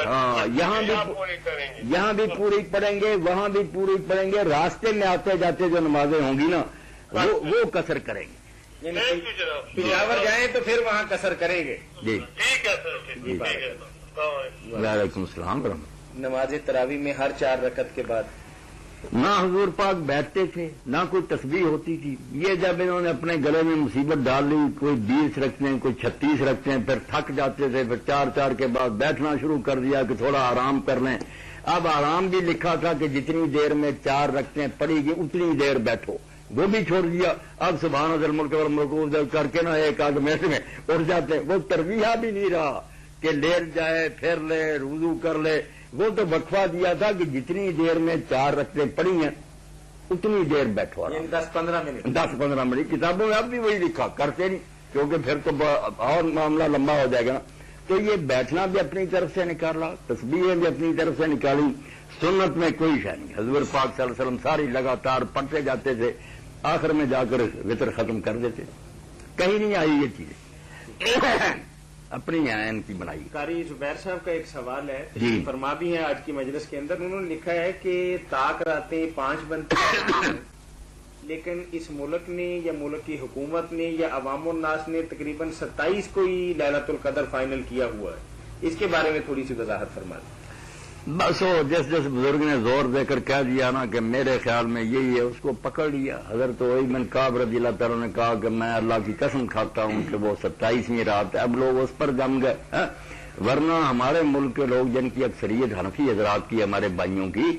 ہاں یہاں بھی پوری پڑیں گے، وہاں بھی پوری پڑیں گے. راستے میں آتے جاتے جو نمازیں ہوں گی نا وہ کثر کریں گے. پشاور جائیں تو پھر وہاں کثر کریں گے. جی ٹھیک ہے سر. وعلیکم السلام. نماز تراویح میں ہر 4 رکعت کے بعد نہ حضور پاک بیٹھتے تھے، نہ کوئی تسبیح ہوتی تھی. یہ جب انہوں نے اپنے گلے میں مصیبت ڈال لی، کوئی 20 رکھتے ہیں، کوئی 36 رکھتے ہیں، پھر تھک جاتے تھے، پھر 4 کے بعد بیٹھنا شروع کر دیا کہ تھوڑا آرام کر لیں. اب آرام بھی لکھا تھا کہ جتنی دیر میں 4 رکھتے ہیں پڑی گی اتنی دیر بیٹھو، وہ بھی چھوڑ دیا. اب سبحان ذی الملک والملکوت کر کے نا 1 منٹ میں اٹھ جاتے ہیں. وہ ترویہ بھی نہیں رہا کہ لیٹ جائے پھر لے وضو کر لے. وہ تو وقفہ دیا تھا کہ جتنی دیر میں 4 رکعتیں پڑی ہیں اتنی دیر بیٹھو. 10-15 منٹ 10-15 منٹ. کتابوں میں اب بھی وہی لکھا، کرتے نہیں کیونکہ پھر تو اور معاملہ لمبا ہو جائے گا. تو یہ بیٹھنا بھی اپنی طرف سے نکالا، تسبیحیں بھی اپنی طرف سے نکالی. سنت میں کوئی شے نہیں. حضور پاک صلی اللہ علیہ وسلم ساری لگاتار پڑھتے جاتے تھے، آخر میں جا کر وطر ختم کر دیتے. کہیں نہیں آئی یہ چیزیں، اپنی عین کی بنائی. قاری زبیر صاحب کا ایک سوال ہے، جی فرما بھی ہے آج کی مجلس کے اندر. انہوں نے لکھا ہے کہ طاق راتیں 5 بنتی ہیں، لیکن اس ملک نے یا ملک کی حکومت نے یا عوام الناس نے تقریباً 27 کو ہی لیلۃ القدر فائنل کیا ہوا ہے. اس کے بارے میں تھوڑی سی وضاحت فرما دیں. بس وہ جس بزرگ نے زور دے کر کہہ دیا نا کہ میرے خیال میں یہی ہے، اس کو پکڑ لیا. حضرت وہی بن کعب رضی اللہ تعالیٰ نے کہا کہ میں اللہ کی قسم کھاتا ہوں کہ وہ 27ویں رات ہے. اب لوگ اس پر جم گئے. ورنہ ہمارے ملک کے لوگ جن کی اکثریت حنفی حضرات کی، ہمارے بھائیوں کی،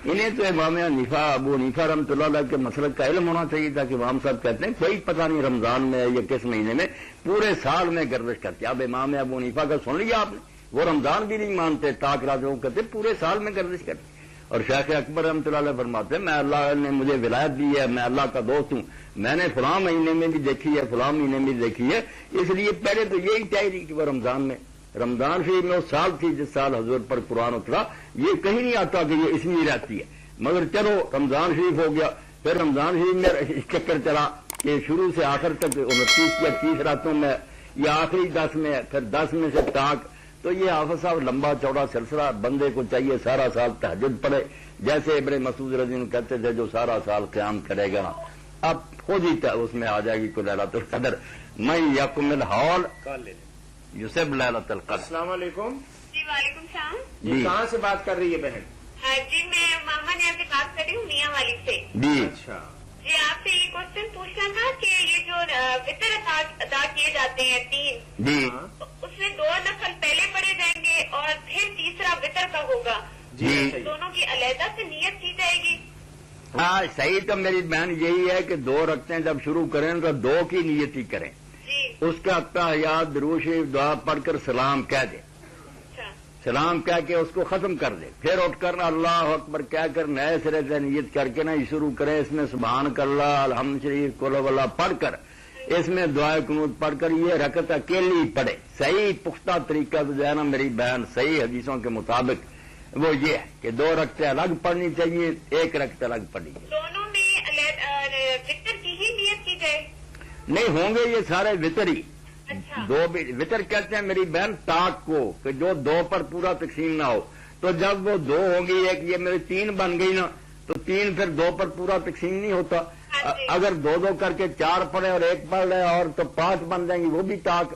انہیں تو امام حنیفہ ابو حنیفہ رحمۃ اللہ کے مسلک کا علم ہونا چاہیے تھا کہ امام صاحب کہتے ہیں کوئی پتہ نہیں رمضان میں یا کس مہینے میں، پورے سال میں گردش کرتے. اب امام ابو حنیفہ کا سن لیا آپ نے، وہ رمضان بھی نہیں مانتے، تاک راجوں کہتے پورے سال میں گردش کرتے. اور شیخ اکبر رحمۃ اللہ علیہ فرماتے ہیں میں اللہ نے مجھے ولایت دی ہے، میں اللہ کا دوست ہوں، میں نے فلاں مہینے میں بھی دیکھی ہے، فلاں مہینے میں بھی دیکھی ہے. اس لیے پہلے تو یہی طے تھی کہ وہ رمضان شریف میں اس سال تھی جس سال حضور پر قرآن اترا. یہ کہیں نہیں آتا کہ یہ اس میں رہتی ہے، مگر چلو رمضان شریف ہو گیا. پھر رمضان شریف میں چکر چلا کہ شروع سے آخر تک 29 یا 30 راتوں میں یا آخری 10 میں، پھر 10 میں سے تاک. تو یہ حافظ صاحب لمبا چوڑا سلسلہ، بندے کو چاہیے سارا سال تہجد پڑھے، جیسے ابن مسعود رضی اللہ عنہ کہتے تھے جو سارا سال قیام کرے گا اب خود ہی اس میں آ جائے گی کوئی لیلۃ القدر. میں یکمل ہال یوسف لیلۃ القدر. السلام علیکم. جی وعلیکم السلام. جی کہاں سے بات کر رہی ہے بہن؟ جی میں محمد نیاز سے بات کر رہی ہوں، میاں والی سے. جی اچھا جی آپ سے یہ کوشچن پوچھنا تھا کہ یہ جو وطر ادا کیے جاتے ہیں 3، جی اس میں 2 نفل پہلے پڑے جائیں گے اور پھر تیسرا وطر کا ہوگا. جی دونوں کی علیحدہ سے نیت کی جائے گی. ہاں صحیح. تو میری بہن یہی ہے کہ 2 رکھتے جب شروع کریں تو 2 کی نیت ہی کریں. جی اس کا تحیات درود شریف دعا پڑھ کر سلام کہہ دیں، اچھا سلام کہہ کے اس کو ختم کر دیں. پھر اٹھ کر اللہ اکبر کہہ کر نئے سرے سے نیت کر کے نا شروع کریں. اس میں سبحانک اللہ الحمد شریف قل واللہ پڑھ کر اس میں دعائے قنوت پڑھ کر یہ رکعت اکیلی پڑھے. صحیح پختہ طریقہ تو جو ہے نا میری بہن صحیح حدیثوں کے مطابق وہ یہ ہے کہ 2 رکعتیں الگ پڑھنی چاہیے، 1 رکعت الگ پڑھنی چاہیے. دونوں میں وطر کی ہی نیت کی جائے. نہیں ہوں گے یہ سارے وطر ہی. اچھا 2 بھی وطر کہتے ہیں میری بہن تاک کو کہ جو 2 پر پورا تقسیم نہ ہو. تو جب وہ 2 ہوں گی، ایک یہ میری 3 بن گئی نا، تو 3 پھر 2 پر پورا تقسیم نہیں ہوتا. اگر 2 کر کے 4 پڑھیں اور 1 پڑھ لیں اور تو 5 بن جائیں گی، وہ بھی تاک.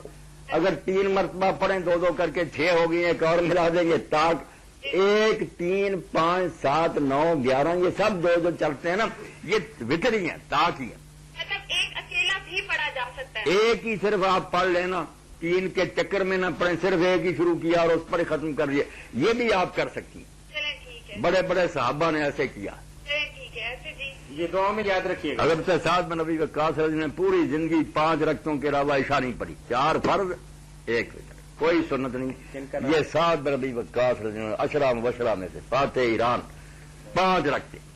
اگر 3 مرتبہ پڑھیں 2 کر کے 6 ہو گئی، ایک اور ملا دیں گے تاک. 1 3 5 7 9 11 یہ سب 2 جو چلتے ہیں نا یہ وطر ہی ہیں، تاک ہی ہیں. مطلب ایک اکیلا بھی پڑھا جا سکتا ہے. ایک ہی صرف آپ پڑھ لینا، 3 کے چکر میں نہ پڑھیں، صرف ایک ہی شروع کیا اور اس پر ہی ختم کر دیا. یہ بھی آپ کر سکتی ہیں. چلے ٹھیک ہے. بڑے بڑے صحابہ نے ایسے کیا. چلے ٹھیک ہے. ایسے جی یہ دعا میں یاد رکھیے گا. حضرت سعد بن نبی وقاص رضی اللہ عنہ نے پوری زندگی 5 رکعتوں کے علاوہ عشاء نہیں پڑھی، 4 فرض 1 وتر، کوئی سنت نہیں. یہ سعد بن نبی وقاص رضی اللہ عنہ اشرا مبشرہ میں سے فاتح ایران 5 رکعتیں.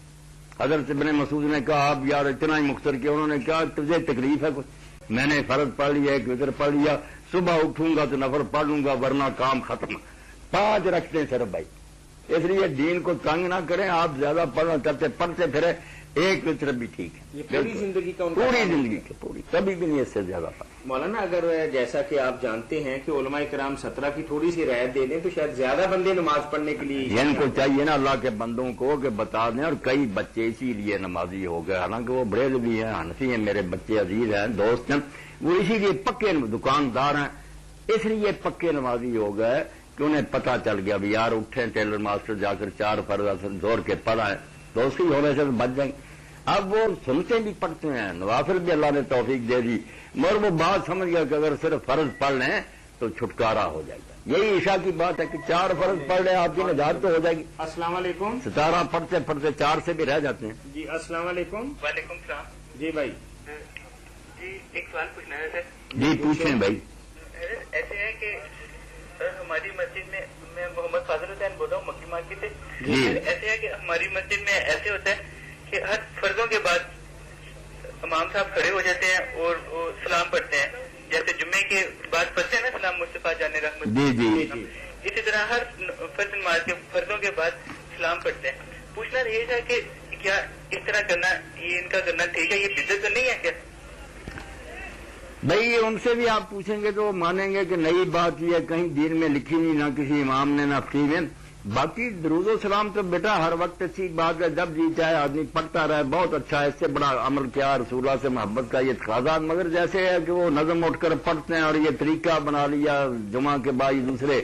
حضرت ابن مسعود نے کہا آپ یار اتنا ہی مختصر کیا. انہوں نے کہا تجھے تکلیف ہے کچھ؟ میں نے فرض پڑھ لیا، 1 وتر پڑھ لیا، صبح اٹھوں گا تو نفل پڑھ لوں گا ورنہ کام ختم. 5 رکھتے صرف بھائی. اس لیے دین کو تنگ نہ کریں. آپ زیادہ پڑھنا چاہتے پڑھتے پھرے 1 وتر بھی ٹھیک ہے. یہ پوری زندگی کا ان کا پوری کام ہے. زندگی کی پوری، کبھی بھی نہیں اس سے زیادہ پڑھ. مولانا اگر جیسا کہ آپ جانتے ہیں کہ علماء کرام 17 کی تھوڑی سی رعایت دے دیں تو شاید زیادہ بندے نماز پڑھنے کے لیے ان کو چاہیے نا اللہ کے بندوں کو کہ بتا دیں. اور کئی بچے اسی لیے نمازی ہو گئے، حالانکہ وہ بڑے بھی ہیں، حنفی ہیں، میرے بچے عزیز ہیں، دوست ہیں، وہ اسی لیے پکے دکاندار ہیں، اس لیے پکے نمازی ہو گئے کہ انہیں پتہ چل گیا بھی یار اٹھیں ٹیلر ماسٹر جا کر 4 فرض زور کے پڑھائیں تو اسی ہونے سے بچ جائیں. اب وہ سنتے بھی پڑھتے ہیں، نوافل بھی اللہ نے توفیق دے دی، مگر وہ بات سمجھ گیا کہ اگر صرف فرض پڑھ لیں تو چھٹکارا ہو جائے گا. یہی عشاء کی بات ہے کہ 4 فرض پڑھ لیں آپ کی نجات تو ہو جائے گی. السلام علیکم. 17 پڑھتے پڑھتے 4 سے بھی رہ جاتے ہیں. جی السلام علیکم. وعلیکم السلام. جی بھائی. جی ایک سوال پوچھنا ہے سر. جی پوچھیں بھائی. ایسے ہے کہ ہماری مسجد میں میں محمد فاضل حسین بول رہا ہوں مکی مارکیٹ سے. جی. ایسے ہے کہ ہماری مسجد میں ایسے ہوتا ہے کہ ہر فرضوں کے بعد امام صاحب کھڑے ہو جاتے ہیں اور وہ سلام پڑھتے ہیں. جیسے جمعے کے بعد پڑھتے ہیں نا سلام مصطفیٰ جان رحمت. جی جی. اسی طرح ہر فرض نماز کے فرضوں کے بعد سلام پڑھتے ہیں. پوچھنا یہ تھا کہ کیا اس طرح کرنا یہ ان کا کرنا ٹھیک ہے؟ یہ بدعت تو نہیں ہے کیا؟ بھائی ان سے بھی آپ پوچھیں گے تو وہ مانیں گے کہ نئی بات یہ کہیں دین میں لکھی نہیں، نہ کسی امام نے نہ فقیہ نے. باقی درود و سلام تو بیٹا ہر وقت اچھی بات ہے، جب جی چاہے آدمی پڑھتا رہے بہت اچھا ہے. اس سے بڑا عمل کیا رسول اللہ سے محبت کا یہ تقاضا. مگر جیسے ہے کہ وہ نظم اٹھ کر پڑھتے ہیں اور یہ طریقہ بنا لیا جمعہ کے بعد دوسرے،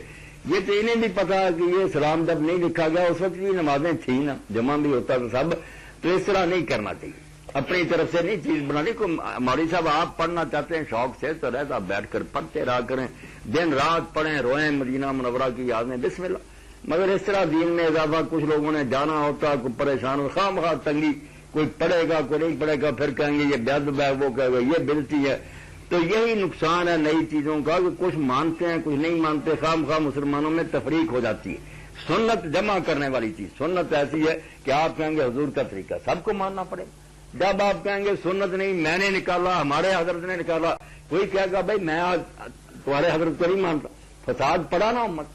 یہ تو انہیں بھی پتا ہے کہ یہ سلام جب نہیں لکھا گیا اس وقت بھی نمازیں تھیں نا، جمعہ بھی ہوتا تھا سب. تو اس طرح نہیں کرنا چاہیے، اپنی طرف سے نہیں چیز بنانی. کو مولوی صاحب آپ پڑھنا چاہتے ہیں شوق سے تو رہتا بیٹھ کر پڑھتے رہا کریں، دن رات پڑھیں، روئیں مدینہ منورہ کی یاد میں بسم اللہ. مگر اس طرح دین میں اضافہ کچھ لوگوں نے جانا ہوتا، کوئی پریشان ہو، خواہ مخواہ تنگی، کوئی پڑھے گا کوئی نہیں پڑھے گا، پھر کہیں گے یہ بیعت ہے، وہ کہے گا یہ بدعتی ہے. تو یہی نقصان ہے نئی چیزوں کا کہ کچھ مانتے ہیں کچھ نہیں مانتے، خواہ مخواہ مسلمانوں میں تفریق ہو جاتی ہے. سنت جمع کرنے والی چیز، سنت ایسی ہے کہ آپ کہیں گے حضور کا طریقہ سب کو ماننا پڑے. جب آپ کہیں گے سنت نہیں میں نے نکالا، ہمارے حضرت نے نکالا، کوئی کہے گا بھائی میں آج تمہارے حضرت کو نہیں مانتا، فساد پڑا نا امت.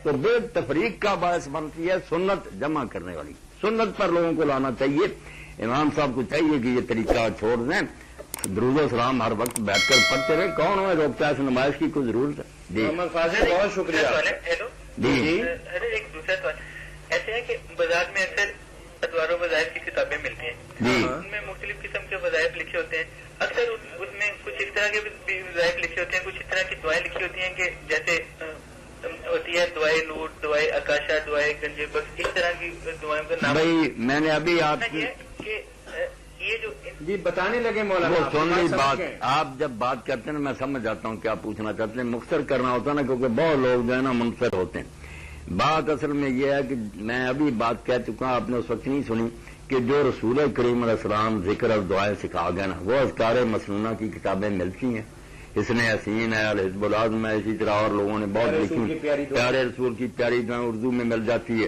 تو بے تفریق کا باعث بنتی ہے سنت جمع کرنے والی. سنت پر لوگوں کو لانا چاہیے. امام صاحب کو چاہیے کہ یہ طریقہ چھوڑ دیں، درود و سلام ہر وقت بیٹھ کر پڑھتے رہے. کون ہمیں روکتا ہے؟ اس نمائش کی کوئی ضرورت ہے؟ جی محمد فاضل بہت شکریہ. ہیلو جی ایک دوسرا سوال ایسے ہے کہ بازار میں اکثر ادوار و وظائف کی کتابیں ملتی ہیں، جی ان میں مختلف قسم کے وظائف لکھے ہوتے ہیں. اکثر اس میں کچھ اس طرح کے بھی وظائف لکھے ہوتے ہیں، کچھ اس طرح کی دعائیں لکھی ہوتی ہیں کہ جیسے ہوتی ہے دعائیں لوٹ، دعائیں آکاشا، دعائیں گنجے بخش، اس طرح کی دعائیں کا نام. بھائی میں نے ابھی آپ کی کہ یہ جو جی بتانے لگے مولانا، وہ سن لی بات. سمجھ گئے؟ آپ جب بات کرتے ہیں نا میں سمجھ جاتا ہوں کیا پوچھنا چاہتے ہیں. مختصر کرنا ہوتا ہے نا کیونکہ بہت لوگ جو ہے نا منفرد ہوتے ہیں. بات اصل میں یہ ہے کہ میں ابھی بات کہہ چکا ہوں، آپ نے اس وقت نہیں سنی کہ جو رسول کریم علیہ السلام ذکر اور دعائیں سکھا گئے نا وہ اذکار مسنونہ کی کتابیں ملتی ہیں. اس نے حسین ہے، الحزب العظم ہے، اسی طرح اور لوگوں نے بہت لکھی. پیارے رسول کی پیاری دعائیں اردو میں مل جاتی ہے.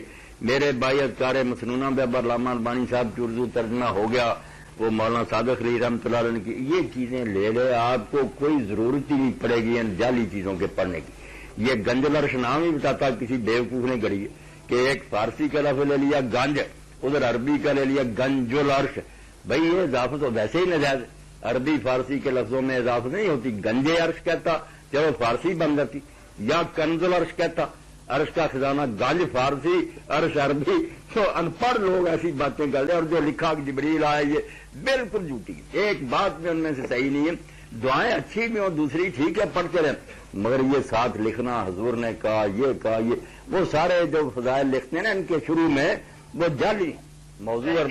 میرے بھائی اذکار مسنونہ میں اب علامہ البانی صاحب کی اردو ترجمہ ہو گیا، وہ مولانا صادق علی رحمۃ اللہ علیہ کی. یہ چیزیں لے لے، آپ کو کوئی ضرورت ہی نہیں پڑے گی ان جعلی چیزوں کے پڑھنے کی. یہ گنج العرش نام ہی بتاتا کسی بیوقوف نے گڑی ہے کہ ایک فارسی کا لفظ لے لیا گنج، ادھر عربی کا لے لیا گنج العرش. بھائی یہ اضافت تو ویسے ہی نجائز. عربی فارسی کے لفظوں میں اضافت نہیں ہوتی. گنج عرش کہتا چلو فارسی بن جاتی، یا کنز العرش کہتا عرش کا خزانہ، گنج فارسی عرش عربی. تو ان پڑھ لوگ ایسی باتیں کرتے اور جو لکھا کہ جبریل آئے یہ بالکل جھوٹی. ایک بات بھی ان میں سے صحیح نہیں ہے. دعائیں اچھی بھی ہوں دوسری ٹھیک ہے پڑھتے رہیں، مگر یہ ساتھ لکھنا حضور نے کہا یہ وہ سارے جو فضائل لکھتے ہیں نا ان کے شروع میں وہ جعلی موضوع اور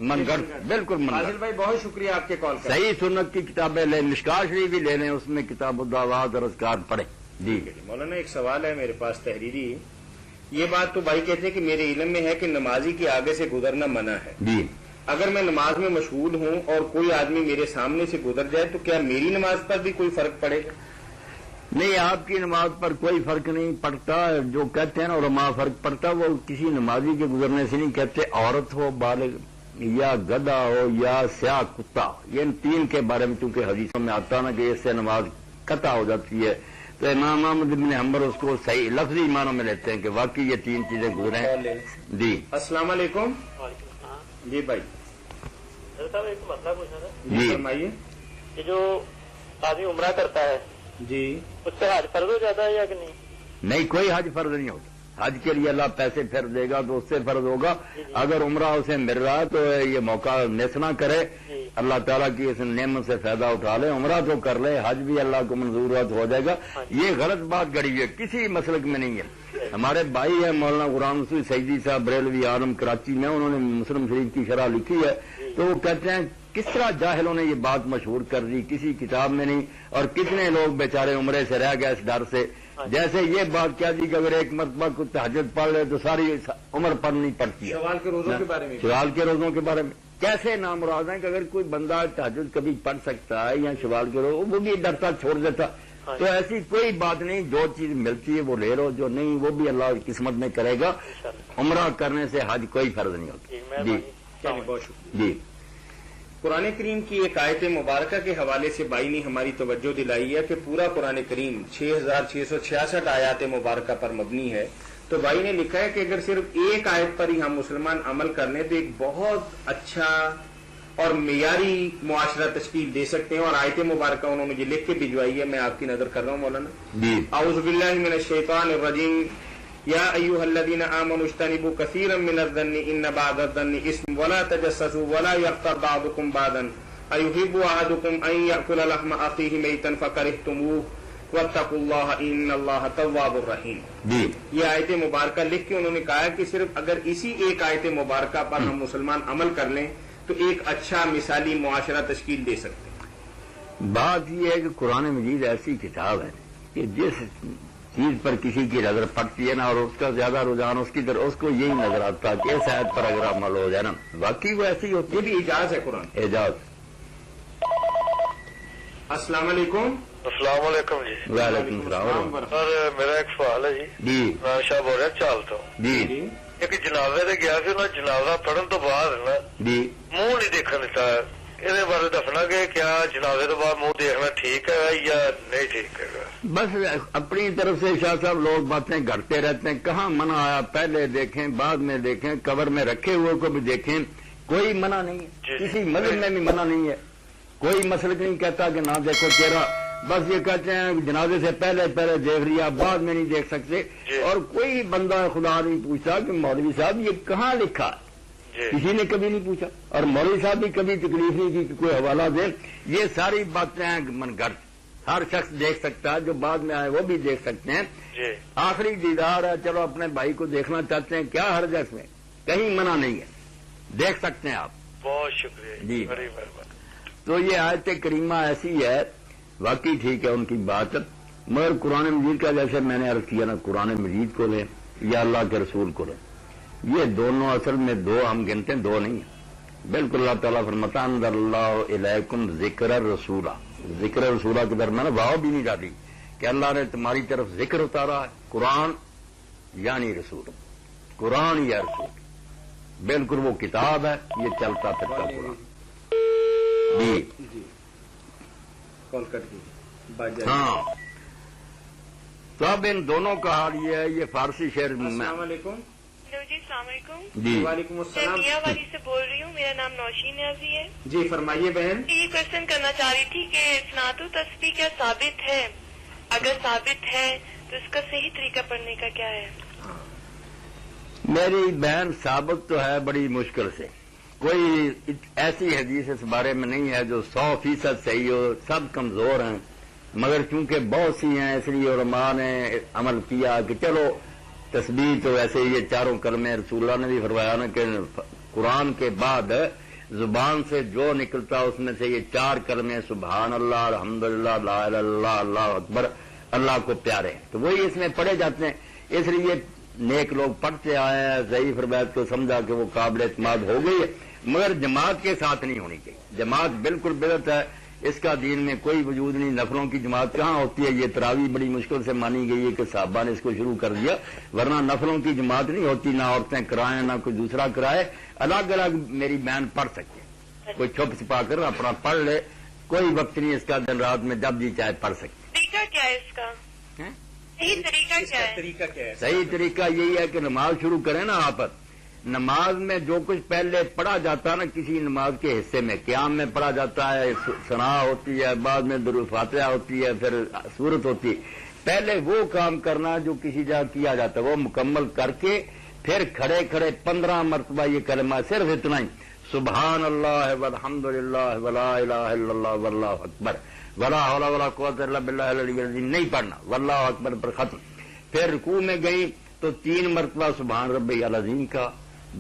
من گڑھ بالکل فاضل بھائی بہت شکریہ آپ کے کال کا. صحیح سنت کی کتابیں لیں، مشکات شریف بھی لے لیں، اس میں کتاب الدعوات اور اذکار پڑھیں. جی مولانا ایک سوال ہے میرے پاس تحریری. یہ بات تو بھائی کہتے ہیں کہ میرے علم میں ہے کہ نمازی کے آگے سے گزرنا منع ہے. جی اگر میں نماز میں مشغول ہوں اور کوئی آدمی میرے سامنے سے گزر جائے تو کیا میری نماز پر بھی کوئی فرق پڑے گا؟ نہیں، آپ کی نماز پر کوئی فرق نہیں پڑتا. جو کہتے ہیں نا علماء فرق پڑتا وہ کسی نمازی کے گزرنے سے نہیں کہتے. عورت ہو، بالغ یا گدھا ہو یا سیاہ کتا، یہ ان تین کے بارے میں چونکہ حدیثوں میں آتا نا کہ اس سے نماز قطع ہو جاتی ہے، تو امام احمد بن حنبل اس کو صحیح لفظی معنوں میں لیتے ہیں کہ واقعی یہ تین چیزیں گزریں. جی السلام علیکم. جی بھائی صاحب ایک مسئلہ پوچھنا تھا. جی فرمائیے. کہ جو آدمی عمرہ کرتا ہے جی اس سے حج فرض ہو جاتا ہے یا کہ نہیں؟ نہیں، کوئی حج فرض نہیں ہوتا. حج کے لیے اللہ پیسے پھر دے گا تو اس سے فرض ہوگا. اگر عمرہ اسے مل رہا ہے تو یہ موقع مس نہ کرے، اللہ تعالیٰ کی اس نعمت سے فائدہ اٹھا لے. عمرہ تو کر لے، حج بھی اللہ کو منظور ہو جائے گا. یہ غلط بات گڑی ہے، کسی مسلک میں نہیں ہے. ہمارے بھائی ہیں مولانا غلام رسول سعیدی صاحب بریلوی عالم کراچی میں، انہوں نے مسلم شریف کی شرح لکھی ہے. تو وہ کہتے ہیں کس طرح جاہلوں نے یہ بات مشہور کر دی، کسی کتاب میں نہیں. اور کتنے لوگ بیچارے عمرے سے رہ گئے اس ڈر سے. جیسے یہ بات کیا جی کہ اگر ایک مرتبہ کو تہجد پڑھ لے تو ساری عمر پڑھنی پڑتی ہے. سوال کے روزوں کے بارے میں شوال کے روزوں کے بارے میں کیسے نامراد ہیں کہ اگر کوئی بندہ تہجد کبھی پڑھ سکتا ہے یا شوال کے روز وہ بھی ڈرتا چھوڑ دیتا. تو ایسی کوئی بات نہیں، جو چیز ملتی ہے وہ لے لو، جو نہیں وہ بھی اللہ کی قسمت میں کرے گا. عمرہ کرنے سے حج کوئی فرض نہیں ہوتا. جی بہت شکریہ. جی قرآن کریم کی ایک آیت مبارکہ کے حوالے سے بھائی نے ہماری توجہ دلائی ہے کہ پورا قرآن کریم 6666 آیات مبارکہ پر مبنی ہے. تو بھائی نے لکھا ہے کہ اگر صرف ایک آیت پر ہی ہم مسلمان عمل کر لیں تو ایک بہت اچھا اور معیاری معاشرہ تشکیل دے سکتے ہیں. اور آیت مبارکہ انہوں نے مجھے لکھ کے بھجوائی ہے، میں آپ کی نظر کر رہا ہوں مولانا. جی اعوذ باللہ من الشیطان الرجیم. یا ایھا الذین آمنوا اجتنبوا کثیرا من الظن ان بعض الظن اثم ولا تجسسوا ولا یغتب بعضکم بعضا ایحب احدکم ان یأکل لحم اخیہ میتا فکرہتموہ واتقوا اللہ ان اللہ تواب الرحیم. جی یہ آیت مبارکہ لکھ کے انہوں نے کہا کہ صرف اگر اسی ایک آیت مبارکہ پر ہم مسلمان عمل کر لیں تو ایک اچھا مثالی معاشرہ تشکیل دے سکتے ہیں. بات یہ ہے کہ قرآن مجید ایسی کتاب ہے کہ جس چیز پر کسی کی نظر پڑتی ہے نا اور اس کا زیادہ رجحان اس کی طرف، اس کو یہی نظر آتا کہ اس آیت پر اگر عمل ہو جائے نا واقعی وہ ایسی ہوتی یہ بھی اجازت ہے قرآن. اعجاز. السلام علیکم. السلام علیکم جی. وعلیکم السلام. سر میرا ایک سوال ہے جی. جی عمران صاحب ہو رہا چال تو جی ایک جنازے سے گیا سی نا، جنازہ پڑھن تو بعد نا جی منہ نہیں دیکھن دیتا. یہ بارے دسنا کہ کیا جنازے تو بعد منہ دیکھنا ٹھیک ہے یا نہیں ٹھیک ہے؟ بس اپنی طرف سے شاہ صاحب لوگ باتیں گھڑتے رہتے ہیں. کہاں منع آیا پہلے دیکھیں بعد میں دیکھیں، قبر میں رکھے ہوئے کو بھی دیکھیں، کوئی منع نہیں ہے. کسی مذہب میں بھی منع نہیں ہے. کوئی مسلک نہیں کہتا کہ نہ دیکھو چہرہ، بس یہ کہتے ہیں جنازے سے پہلے دیکھ لیا بعد میں نہیں دیکھ سکتے. اور کوئی بندہ خدا نہیں پوچھتا کہ مولوی صاحب یہ کہاں لکھا ہے. کسی نے کبھی نہیں پوچھا اور مولوی صاحب بھی کبھی تکلیف نہیں کی کہ کوئی حوالہ دے. یہ ساری باتیں من گھڑت. ہر شخص دیکھ سکتا ہے، جو بعد میں آئے وہ بھی دیکھ سکتے ہیں. آخری دیدار ہے، چلو اپنے بھائی کو دیکھنا چاہتے ہیں، کیا حرج ہے اس میں؟ کہیں منع نہیں ہے، دیکھ سکتے ہیں آپ. بہت شکریہ جی. بڑی مہربانی. تو یہ آیت کریمہ ایسی ہے، واقعی ٹھیک ہے ان کی بات، مگر قرآن مجید کا جیسے میں نے عرض کیا نا، قرآن مجید کو لیں یا اللہ کے رسول کو لیں، یہ دونوں اصل میں دو ہم گنتے ہیں، دو نہیں ہیں. بالکل اللہ تعالیٰ فرماتا انزل اللہ الیکم ذکر الرسولہ. ذکر رسولہ کے درمیان واو بھی نہیں ڈالی کہ اللہ نے تمہاری طرف ذکر اتارا ہے. قرآن یعنی رسول، قرآن یا رسول، بالکل وہ کتاب ہے، یہ چلتا پھرتا قرآن. جی کال کر دیجیے. ہاں، تو اب ان دونوں کا حال یہ ہے. یہ فارسی شعر میں السلام علیکم. ہلو جی السلام علیکم. جی وعلیکم میں السلام. میاں والی سے بول رہی ہوں، میرا نام نوشین نیازی ہے. جی فرمائیے بہن. یہ کوشچن کرنا چاہ رہی تھی کہ صلاۃ التسبیح کیا ثابت ہے؟ اگر ثابت ہے تو اس کا صحیح طریقہ پڑھنے کا کیا ہے؟ میری بہن، ثابت تو ہے بڑی مشکل سے. کوئی ایسی حدیث اس بارے میں نہیں ہے جو 100% صحیح ہو. سب کمزور ہیں، مگر چونکہ بہت سی ہیں اس لیے علماء نے عمل کیا کہ چلو تسبیح تو ویسے یہ چاروں کلمے رسول اللہ نے بھی فرمایا نا کہ قرآن کے بعد زبان سے جو نکلتا اس میں سے یہ چار کلمے سبحان اللہ الحمدللہ لا الہ الا اللہ اللہ اکبر اللہ کو پیارے ہیں، تو وہی اس میں پڑھے جاتے ہیں. اس لیے نیک لوگ پڑھتے آئے ہیں. ضعیف روایت کو سمجھا کہ وہ قابل اعتماد ہو گئی ہے، مگر جماعت کے ساتھ نہیں ہونی چاہیے. جماعت بالکل بدعت ہے، اس کا دین میں کوئی وجود نہیں. نفلوں کی جماعت کہاں ہوتی ہے؟ یہ تراویح بڑی مشکل سے مانی گئی ہے کہ صحابہ نے اس کو شروع کر دیا، ورنہ نفلوں کی جماعت نہیں ہوتی. نہ عورتیں کرائیں نہ کوئی دوسرا کرائے، الگ الگ میری بہن پڑھ سکتے ہیں. کوئی چھپ چھپا کر اپنا پڑھ لے، کوئی وقت نہیں اس کا، دن رات میں جب جی چاہے پڑھ سکتے. طریقہ کیا ہے اس کا؟ صحیح طریقہ کیا ہے؟ طریقہ کیا ہے؟ صحیح طریقہ یہی ہے کہ نماز شروع کریں نا آپ. نماز میں جو کچھ پہلے پڑھا جاتا ہے نا کسی نماز کے حصے میں، قیام میں پڑھا جاتا ہے، ثنا ہوتی ہے، بعد میں درود فاتحہ ہوتی ہے، پھر سورت ہوتی ہے. پہلے وہ کام کرنا جو کسی جگہ کیا جاتا ہے وہ مکمل کر کے پھر کھڑے کھڑے 15 مرتبہ یہ کلمہ، صرف اتنا ہی، سبحان اللہ والحمد للہ ولا الہ الا اللہ واللہ اکبر ولا حول ولا قوت الا باللہ العلی العظیم نہیں پڑھنا، واللہ اکبر پر ختم. پھر رکوع میں گئی تو 3 مرتبہ سبحان ربی العظیم کا،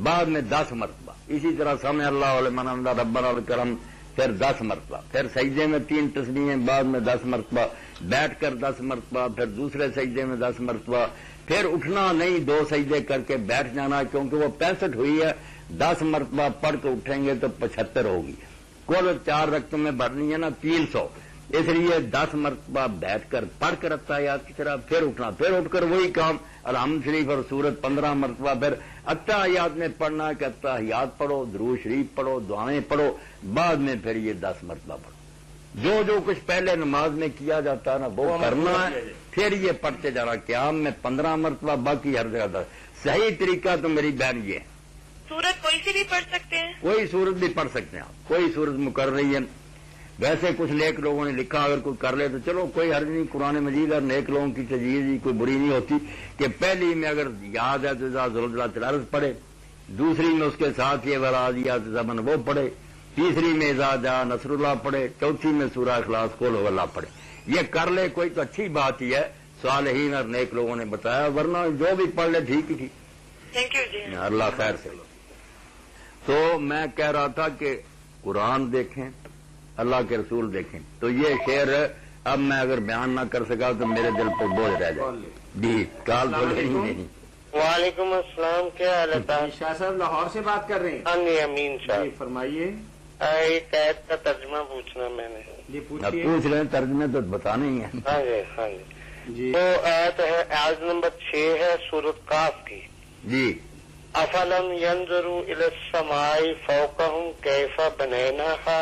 بعد میں 10 مرتبہ. اسی طرح سمع اللہ لمن حمدہ ربنا والکرم، پھر 10 مرتبہ. پھر سجدے میں 3 تسبیحیں، بعد میں 10 مرتبہ. بیٹھ کر 10 مرتبہ، پھر دوسرے سجدے میں 10 مرتبہ. پھر اٹھنا نہیں، 2 سجدے کر کے بیٹھ جانا، کیونکہ وہ 65 ہوئی ہے. 10 مرتبہ پڑھ کے اٹھیں گے تو 75 ہوگی. کل 4 رکعتوں میں بھرنی ہے نا 300، اس لیے 10 مرتبہ بیٹھ کر پڑھ کر اتحیات کی طرح پھر اٹھنا، پھر اٹھ کر وہی کام الحمد شریف اور سورت 15 مرتبہ. پھر اتحیات میں پڑھنا کہ اتحیات پڑھو، درود شریف پڑھو، دعائیں پڑھو، بعد میں پھر یہ 10 مرتبہ پڑھو. جو کچھ پہلے نماز میں کیا جاتا ہے نا وہ کرنا ہے، پھر یہ پڑھتے جانا. قیام میں 15 مرتبہ، باقی ہر جگہ 10. صحیح طریقہ تو میری بہن یہ ہے. سورت کوئی سی بھی پڑھ سکتے ہیں؟ کوئی سورت بھی پڑھ سکتے ہیں آپ، کوئی سورت مقرر نہیں ہے. ویسے کچھ نیک لوگوں نے لکھا اگر کوئی کر لے تو چلو کوئی حرج نہیں. قرآن مجید اور نیک لوگوں کی تجویز ہی کوئی بری نہیں ہوتی کہ پہلی میں اگر یاد ہے تو زلزلۃ الارض پڑھے، دوسری میں اس کے ساتھ یہ ورادیات زمن وہ پڑھے، تیسری میں اذا جاء نصر اللہ پڑھے، چوتھی میں سورہ اخلاص قل هو اللہ پڑھے. یہ کر لے کوئی تو اچھی بات ہی ہے، صالحین اور نیک لوگوں نے بتایا، ورنہ جو بھی پڑھ لے ٹھیک ہی ٹھیک. تھینک یو جی. اللہ خیر سے. تو میں کہہ رہا تھا کہ قرآن دیکھیں، اللہ کے رسول دیکھیں. تو یہ شعر اب میں اگر بیان نہ کر سکا تو میرے دل پر بوجھ رہ جائے. جی کال بولے نہیں. وعلیکم السلام، کیا حال ہے؟ شاہ صاحب لاہور سے بات کر رہے ہیں. ہاں جی امین صاحب. جی فرمائیے. ایک آیت کا ترجمہ پوچھنا میں نے. جی پوچھ رہے ہیں، ترجمے تو بتانا ہی ہے. ہاں جی ہاں جی. وہ آیت ہے آیت نمبر 6 ہے سورۃ قاف کی. جی. افلم ينظروا الى السماء فوقهم كيف بنيناها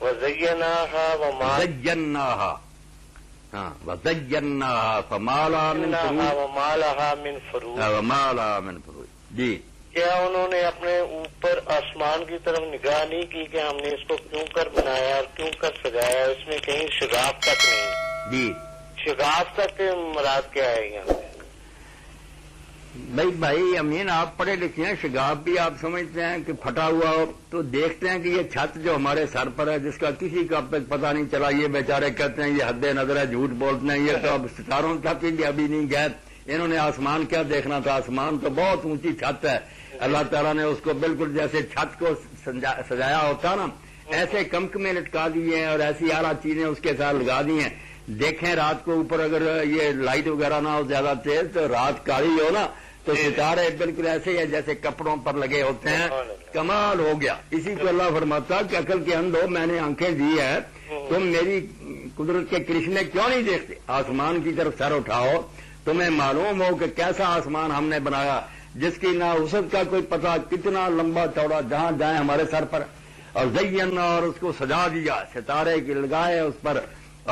وزيناها وزيناها فما لها من فروج. جی. کیا انہوں نے اپنے اوپر آسمان کی طرف نگاہ نہیں کی کہ ہم نے اس کو کیوں کر بنایا اور کیوں کر سجایا؟ اس میں کہیں شگاف تک نہیں. جی. شگاف تک مراد کیا ہے یہاں پہ؟ بھائی امین آپ پڑھے لکھے ہیں، شگاف بھی آپ سمجھتے ہیں کہ پھٹا ہوا ہو تو دیکھتے ہیں کہ یہ چھت جو ہمارے سر پر ہے جس کا کسی کا پتہ نہیں چلا، یہ بیچارے کہتے ہیں یہ حد نظر ہے، جھوٹ بولتے ہیں، یہ تو اب ستاروں تک بھی ابھی نہیں گئے. انہوں نے آسمان کیا دیکھنا تھا؟ آسمان تو بہت اونچی چھت ہے، اللہ تعالیٰ نے اس کو بالکل جیسے چھت کو سجایا ہوتا نا ایسے کمک میں لٹکا دیے ہیں اور ایسی اعلیٰ چیزیں اس کے ساتھ لگا دی ہیں. دیکھیں رات کو اوپر اگر یہ لائٹ وغیرہ نہ ہو زیادہ تیز تو رات کالی ہو نا تو ستارے بالکل ایسے ہی جیسے کپڑوں پر لگے ہوتے ہیں. کمال ہو گیا. اسی کو اللہ فرماتا کہ عقل کے اندھو میں نے آنکھیں دی ہے، تم میری قدرت کے کرشمے کیوں نہیں دیکھتے؟ آسمان کی طرف سر اٹھاؤ، تمہیں معلوم ہو کہ کیسا آسمان ہم نے بنایا جس کی نہ وسعت کا کوئی پتہ، کتنا لمبا چوڑا جہاں جائیں ہمارے سر پر، اور زینا اور اس کو سجا دیا، ستارے کی لگائے اس پر،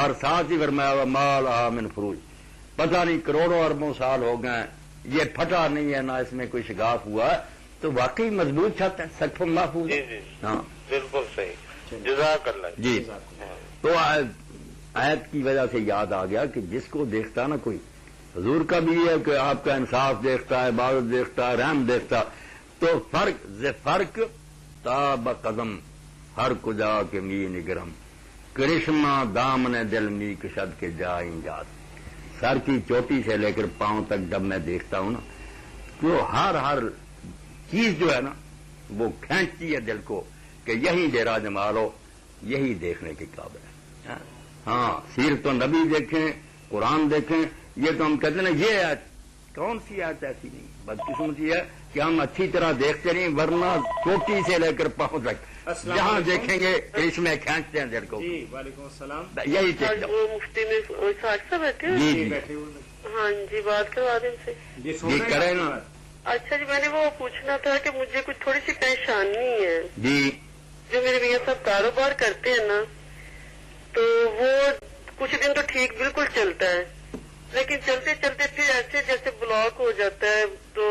اور ساتھ ہی فرمایا مال من فروج. پتہ نہیں کروڑوں اربوں سال ہو گئے یہ پھٹا نہیں ہے، نہ اس میں کوئی شگاف ہوا ہے. تو واقعی مضبوط چھت ہے، سقف محفوظ. ہاں بالکل صحیح. جزاک اللہ. جی. تو آیت کی وجہ سے یاد آ گیا کہ جس کو دیکھتا نا کوئی، حضور کا بھی ہے کہ آپ کا انصاف دیکھتا ہے، عبادت دیکھتا ہے، رحم دیکھتا، تو فرق تاب قدم ہر کجا کے می نگرم کرشمہ دامن دل می کشد کے جائیں جات. سر کی چوٹی سے لے کر پاؤں تک جب میں دیکھتا ہوں نا تو ہر چیز جو ہے نا وہ کھینچتی ہے دل کو کہ یہی ڈیرا جمال ہو، یہی دیکھنے کے قابل ہے. ہاں سیرت نبی دیکھیں، قرآن دیکھیں، یہ تو ہم کہتے ہیں نا یہ آیت کون سی آیت ایسی نہیں، بدقسمتی ہے کہ ہم اچھی طرح دیکھتے نہیں، ورنہ چوٹی سے لے کر پاؤں تک جہاں دیکھیں گے اس میں کھینچتے ہیں دل کو. جی وعلیکم السلام. یہی وہ مفتی میں صاحب بیٹھے ہوئے. جی ہاں جی بات کروا دیں سے. جی کریں نا. اچھا جی میں نے وہ پوچھنا تھا کہ مجھے کچھ تھوڑی سی پریشانی ہے. جی. جو میرے میاں صاحب کاروبار کرتے ہیں نا تو وہ کچھ دن تو ٹھیک بالکل چلتا ہے، لیکن چلتے چلتے پھر ایسے جیسے بلاک ہو جاتا ہے. تو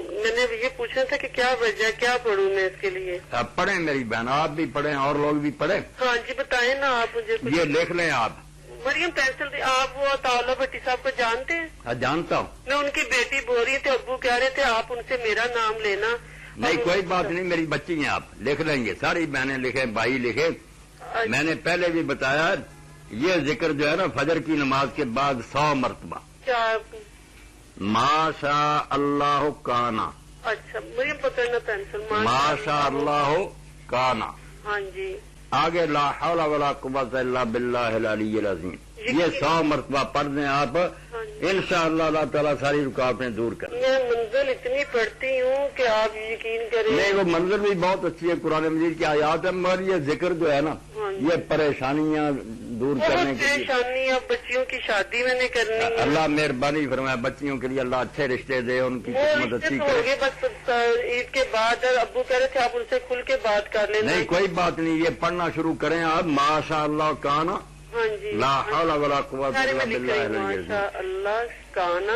میں نے یہ پوچھنا تھا کہ کیا وجہ، کیا پڑھوں میں اس کے لیے؟ آپ پڑھیں میری بہن، آپ بھی پڑھیں اور لوگ بھی پڑھیں. ہاں جی بتائیں نا آپ مجھے. یہ لکھ لیں آپ. مریم پینسل. آپ وہ تعالیٰ بھٹی صاحب کو جانتے ہیں؟ ہاں جانتا ہوں. میں ان کی بیٹی بول رہی تھی، ابو کہہ رہے تھے آپ ان سے میرا نام لینا. نہیں کوئی بات نہیں، میری بچی ہیں، آپ لکھ لیں گے. ساری بہنیں لکھیں، بھائی لکھے. میں نے پہلے بھی بتایا یہ ذکر جو ہے نا فجر کی نماز کے بعد 100 مرتبہ. کیا؟ ماشاء اللہ کانا. اچھا مریم پکڑنا پینسل. ماشاء اللہ کانا. ہاں جی. آگے لا حول ولا قوت الا باللہ العلی العظیم. یہ 100 مرتبہ پڑھ دیں آپ، انشاءاللہ اللہ تعالیٰ ساری رکاوٹیں دور کریں. میں منزل اتنی پڑھتی ہوں کہ آپ یقین کریں. نہیں وہ منزل بھی بہت اچھی ہے، قرآن مجید کی آیات ہے، مگر یہ ذکر جو ہے نا یہ پریشانیاں دور کرنے کی. پریشانیاں بچیوں کی شادی میں نے کرنی ہے. اللہ مہربانی فرمائے بچیوں کے لیے اللہ اچھے رشتے دے، ان کی قسمت اچھی کرے. بس عید کے بعد ابو کہہ رہے تھے آپ ان سے کھل کے بات کر لیں. نہیں کوئی بات نہیں، یہ پڑھنا شروع کریں آپ. ماشاء اللہ کانا. ہاں جی. لا حول ولا قوت الا باللہ العلی العظیم. ماشاء اللہ کانا.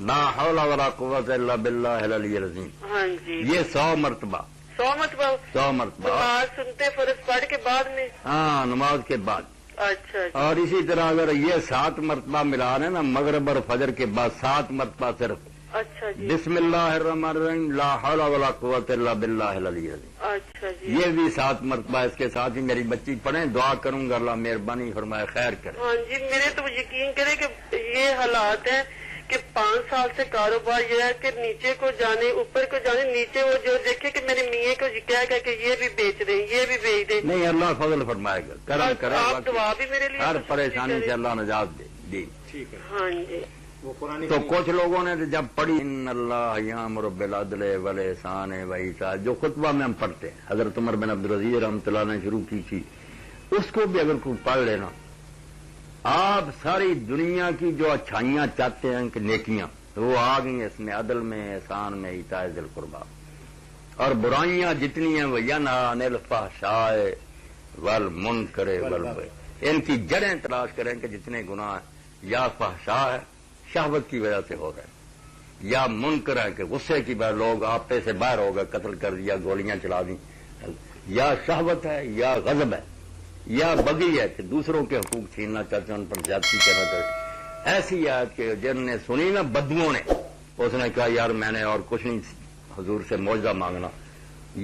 لا حول ولا قوت الا باللہ العلی العظیم. ہاں جی. یہ 100 مرتبہ. 100 مرتبہ. 100 مرتبہ نماز سنتے فرض پڑھ کے بعد میں. ہاں نماز کے بعد. اچھا. اور اسی طرح اگر یہ 7 مرتبہ ملا رہے نا مغرب اور فجر کے بعد 7 مرتبہ صرف. اچھا جی. بسم اللہ الرحمن الرحیم لا حول ولا قوت الا باللہ العلی العظیم. اچھا جی. یہ بھی 7 مرتبہ اس کے ساتھ ہی میری بچی پڑھیں، دعا کروں گا اللہ مہربانی فرمائے خیر کرے. ہاں جی میرے تو یقین کرے کہ یہ حالات ہیں کہ 5 سال سے کاروبار یہ ہے کہ نیچے کو جانے اوپر کو جانے، نیچے وہ جو دیکھے کہ میرے میاں کو کیا کہ یہ بھی بیچ رہے ہیں، یہ بھی بیچ دیں. نہیں، اللہ فضل فرمائے گا، کرم کرے، آپ دعا بھی میرے لیے ہر پریشانی سے اللہ نجات دے. جی ٹھیک ہے. ہاں جی. وہ قرآن تو کچھ لوگوں نے جب پڑھی ان اللہ یامر بالعدل والاحسان وایتاء، جو خطبہ میں ہم پڑھتے ہیں حضرت عمر بن عبدالعزیز رحمۃ اللہ نے شروع کی تھی، اس کو بھی اگر کوئی پڑھ لینا، آپ ساری دنیا کی جو اچھائیاں چاہتے ہیں کہ نیکیاں، وہ آ گئی اس میں، عدل میں، احسان میں، ایتاء ذی القربیٰ. اور برائیاں جتنی ہیں وہ ینہیٰ عن الفحشاء والمنکر والبغی، ان کی جڑیں تلاش کریں کہ جتنے گناہ ہیں، یا فحشاء ہے شہوت کی وجہ سے ہو رہے ہیں، یا منکر ہے کہ غصے کی وجہ لوگ آپے سے باہر ہو گئے، قتل کر دیا، گولیاں چلا دیں، یا شہوت ہے، یا غضب ہے، یا بغی ہے کہ دوسروں کے حقوق چھیننا چاہتے ہیں، ان پر زیادتی کرنا چاہتے ہیں. ایسی آیت کہ جن نے سنی نا بدوؤں نے، اس نے کہا یار میں نے اور کچھ نہیں حضور سے معجزہ مانگنا،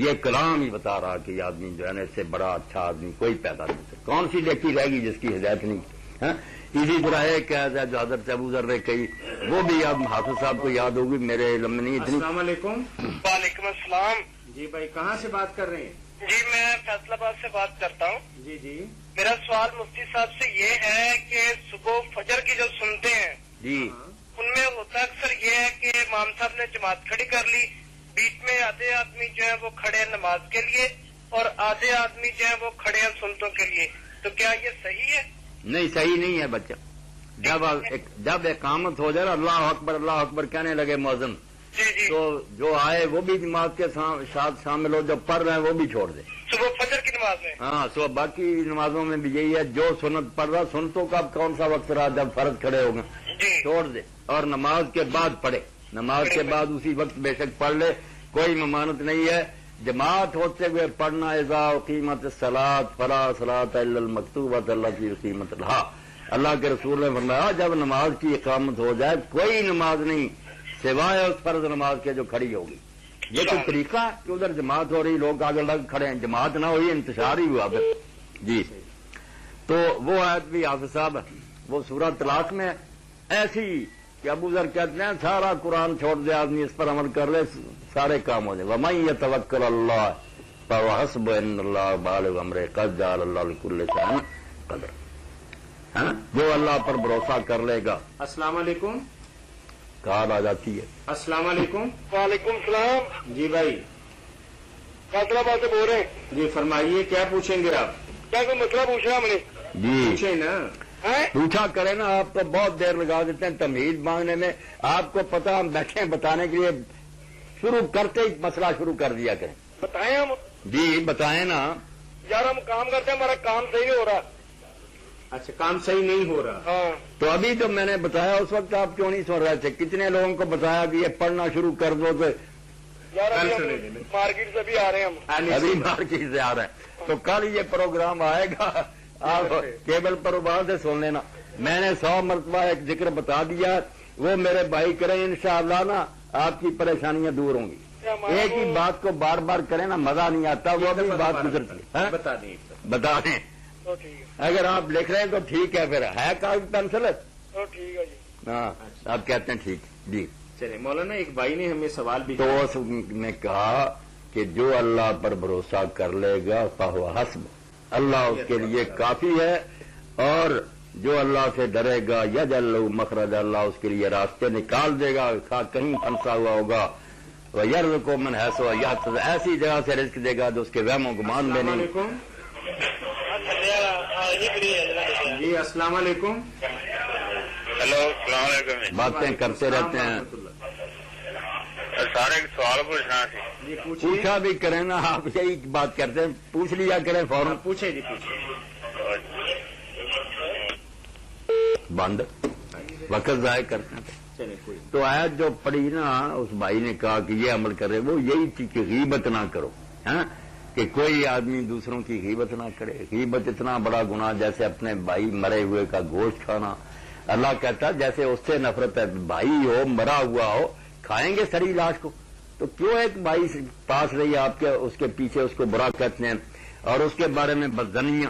یہ کلام ہی بتا رہا کہ یہ آدمی جو ہے نا اس سے بڑا اچھا آدمی کوئی پیدا نہیں ہوتا. کون سی نیکی رہے گی جس کی ہدایت نہیں ہے؟ اسی طرح ایک ہے جو حضرت ابو ذر نے کہی، وہ بھی اب حافظ صاحب کو یاد ہوگی، میرے علم میں نہیں اتنی. السلام علیکم. وعلیکم السلام. جی بھائی کہاں سے بات کر رہے ہیں؟ جی میں فیصل آباد سے بات کرتا ہوں. جی جی. میرا سوال مفتی صاحب سے یہ ہے کہ صبح فجر کی جو سنتے ہیں جی ان میں ہوتا اکثر یہ ہے کہ امام صاحب نے جماعت کھڑی کر لی، بیچ میں آدھے آدمی جو ہے وہ کھڑے ہیں نماز کے لیے اور آدھے آدمی جو ہے وہ کھڑے ہیں سنتوں کے لیے، تو کیا یہ صحیح ہے؟ نہیں، صحیح نہیں ہے بچہ. جب اقامت ہو جائے نا اللہ اکبر کہنے لگے مؤذن، جی جی. تو جو آئے وہ بھی جماعت کے ساتھ شامل ہو، جو پڑھ رہے ہیں وہ بھی چھوڑ دے. صبح فجر کی نماز میں؟ ہاں، صبح باقی نمازوں میں بھی یہی ہے، جو سنت پڑھ رہا، سنتوں کا کون سا وقت رہا جب فرض کھڑے ہو گئے جی. چھوڑ دے، اور نماز کے بعد پڑھے، نماز کے بعد اسی وقت بے شک پڑھ لے، کوئی ممانت نہیں ہے. جماعت ہوتے ہوئے پڑھنا، اذا اقیمت الصلاۃ فلا صلاۃ الا المکتوبۃ التی اقیمت لہا، اللہ کے رسول نے فرمایا جب نماز کی اقامت ہو جائے کوئی نماز نہیں سوائے اس فرض نماز کے جو کھڑی ہوگی. یہ کوئی طریقہ ہے کہ ادھر جماعت ہو رہی، لوگ آگے لگ کھڑے ہیں، جماعت نہ ہوئی، انتشار ہی ہوا پھر. جی تو وہ آیت بھی حافظ صاحب وہ سورہ طلاق میں ایسی کہ ابو ذر کہتے ہیں سارا قرآن چھوڑ دے آدمی، اس پر عمل کر لے، سارے کام ہو جائے. وَمَن يَتَوَكَّلْ عَلَى اللَّهِ فَهُوَ حَسْبُهُ إِنَّ اللَّهَ بَالِغُ أَمْرِهِ قَدْ جَعَلَ اللَّهُ لِكُلِّ شَيْءٍ قَدْرًا. جو اللہ پر بھروسہ کر لے گا. السلام علیکم. کال آ جاتی ہے. السلام علیکم. وعلیکم السلام. جی بھائی فیصل آباد سے بول رہے ہیں. جی فرمائیے کیا پوچھیں گے آپ؟ کیا کوئی مسئلہ پوچھنا ہم نے؟ جی پوچھیں نا. پوچھا کرے نا، آپ تو بہت دیر لگا دیتے ہیں تمہید مانگنے میں. آپ کو پتا ہم بیٹھے ہیں بتانے کے لیے، شروع کرتے ہی مسئلہ شروع کر دیا کریں. بتائیں ہم. جی بتائیں نا. یار ہم کام کرتے ہیں، ہمارا کام صحیح ہو رہا. اچھا کام صحیح نہیں ہو رہا. ہاں تو ابھی جو میں نے بتایا اس وقت آپ کیوں نہیں سن رہے تھے؟ کتنے لوگوں کو بتایا کہ یہ پڑھنا شروع کر دو تو یار کل ابھی سنیں گے. ہم مارکیٹ سے بھی آ رہے ہیں ہم. ابھی مارکیٹ سے آ رہے ہیں، تو کل یہ پروگرام آئے گا، آپ کیبل پر وہاں سے سن لینا. میں نے 100 مرتبہ ایک ذکر بتا دیا، وہ میرے بھائی کریں انشاءاللہ نا آپ کی پریشانیاں دور ہوں گی. ایک ہی بات کو بار بار کریں نا مزہ نہیں آتا، وہ بھی بات گزرتی ہے. بتا دیں. بتا دیں. تو ٹھیک ہے. اگر آپ لکھ رہے ہیں تو ٹھیک ہے، پھر ہے کاغذ پینسل؟ تو ٹھیک ہے جی. ہاں آپ کہتے ہیں ٹھیک. جی چلے مولانا ایک بھائی نے ہمیں سوال بھی تو اس نے کہا کہ جو اللہ پر بھروسہ کر لے گا فہو حسب، اللہ اس کے لیے کافی ہے، اور جو اللہ سے ڈرے گا یجعل لہ مخرج، اللہ اس کے لیے راستے نکال دے گا، کہیں پھنسا ہوا ہوگا. وَيَرْزُقْهُ مِنْ حَيْثُ لَا يَحْتَسِبُ، ایسی جگہ سے رزق دے گا جو اس کے وہم و گمان میں السلام نہیں. علیکم. جی السلام علیکم. ہیلو السلام علیکم. باتیں کرتے رہتے ہیں. سارے سوال پوچھنا سی. جی پوچھیے. پوچھا بھی کریں نا، آپ یہی بات کرتے ہیں، پوچھ لیا کریں فوراً. پوچھیں جی پوچھیں. بند وقت ضائع کرتے ہیں. چلے کوئی. تو آیت جو پڑھی نا، اس بھائی نے کہا کہ یہ عمل کرے، وہ یہی تھی کہ غیبت نہ کرو، ہاں کہ کوئی آدمی دوسروں کی غیبت نہ کرے. غیبت اتنا بڑا گناہ جیسے اپنے بھائی مرے ہوئے کا گوشت کھانا. اللہ کہتا جیسے اس سے نفرت ہے، بھائی ہو مرا ہوا ہو کھائیں گے سری لاش کو، تو کیوں ایک بھائی پاس رہی آپ کے، اس کے پیچھے اس کو برا کہتے ہیں، اور اس کے بارے میں بدظنیاں.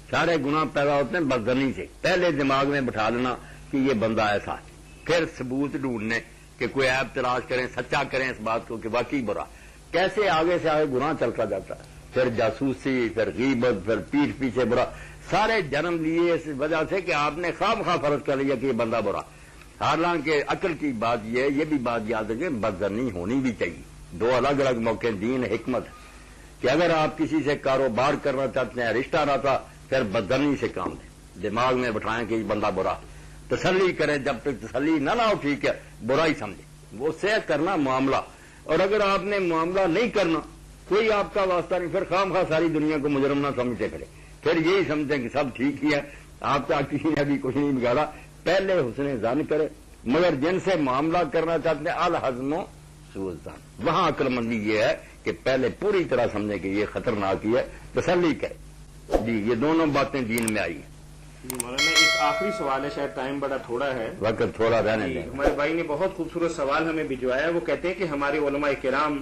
سارے گناہ پیدا ہوتے ہیں بدظنی سے. پہلے دماغ میں بٹھا لینا کہ یہ بندہ ایسا ہے، پھر ثبوت ڈھونڈنے کہ کوئی عیب تلاش کریں، سچا کریں اس بات کو کہ واقعی برا. کیسے آگے سے آگے گناہ چلتا جاتا ہے، پھر جاسوسی، پھر غیبت، پھر پیٹھ پیچھے برا، سارے جنم لیے اس وجہ سے کہ آپ نے خواہ فرض کر لیا کہ یہ بندہ برا. حالانکہ عقل کی بات یہ بھی بات یاد ہے کہ بدظنی ہونی بھی چاہیے. دو الگ الگ موقع، دین حکمت کہ اگر آپ کسی سے کاروبار کرنا چاہتے ہیں، رشتہ رہتا، پھر بدظنی سے کام دیں، دماغ میں بٹھائیں کہ یہ بندہ برا، تسلی کریں. جب تک تسلی نہ لاؤ ٹھیک ہے، برا ہی سمجھیں، وہ سے کرنا معاملہ. اور اگر آپ نے معاملہ نہیں کرنا، کوئی آپ کا واسطہ نہیں، پھر خواہ ساری دنیا کو مجرم نہ سمجھتے پھرے، پھر یہی سمجھیں کہ سب ٹھیک ہی ہے، آپ کا کسی نے بھی کچھ نہیں بگاڑا. پہلے حسن ظن کرے، مگر جن سے معاملہ کرنا چاہتے ہیں الحزم و سوء الظن، وہاں عقل مندی یہ ہے کہ پہلے پوری طرح سمجھیں کہ یہ خطرناک ہی ہے، تسلی کرے. جی یہ دونوں باتیں دین میں آئی ہیں. جی مولانا ایک آخری سوال ہے، شاید ٹائم بڑا تھوڑا ہے، وقت تھوڑا رہنے دیں. ہمارے بھائی نے بہت خوبصورت سوال ہمیں بھجوایا ہے. وہ کہتے ہیں کہ ہمارے علماء کرام،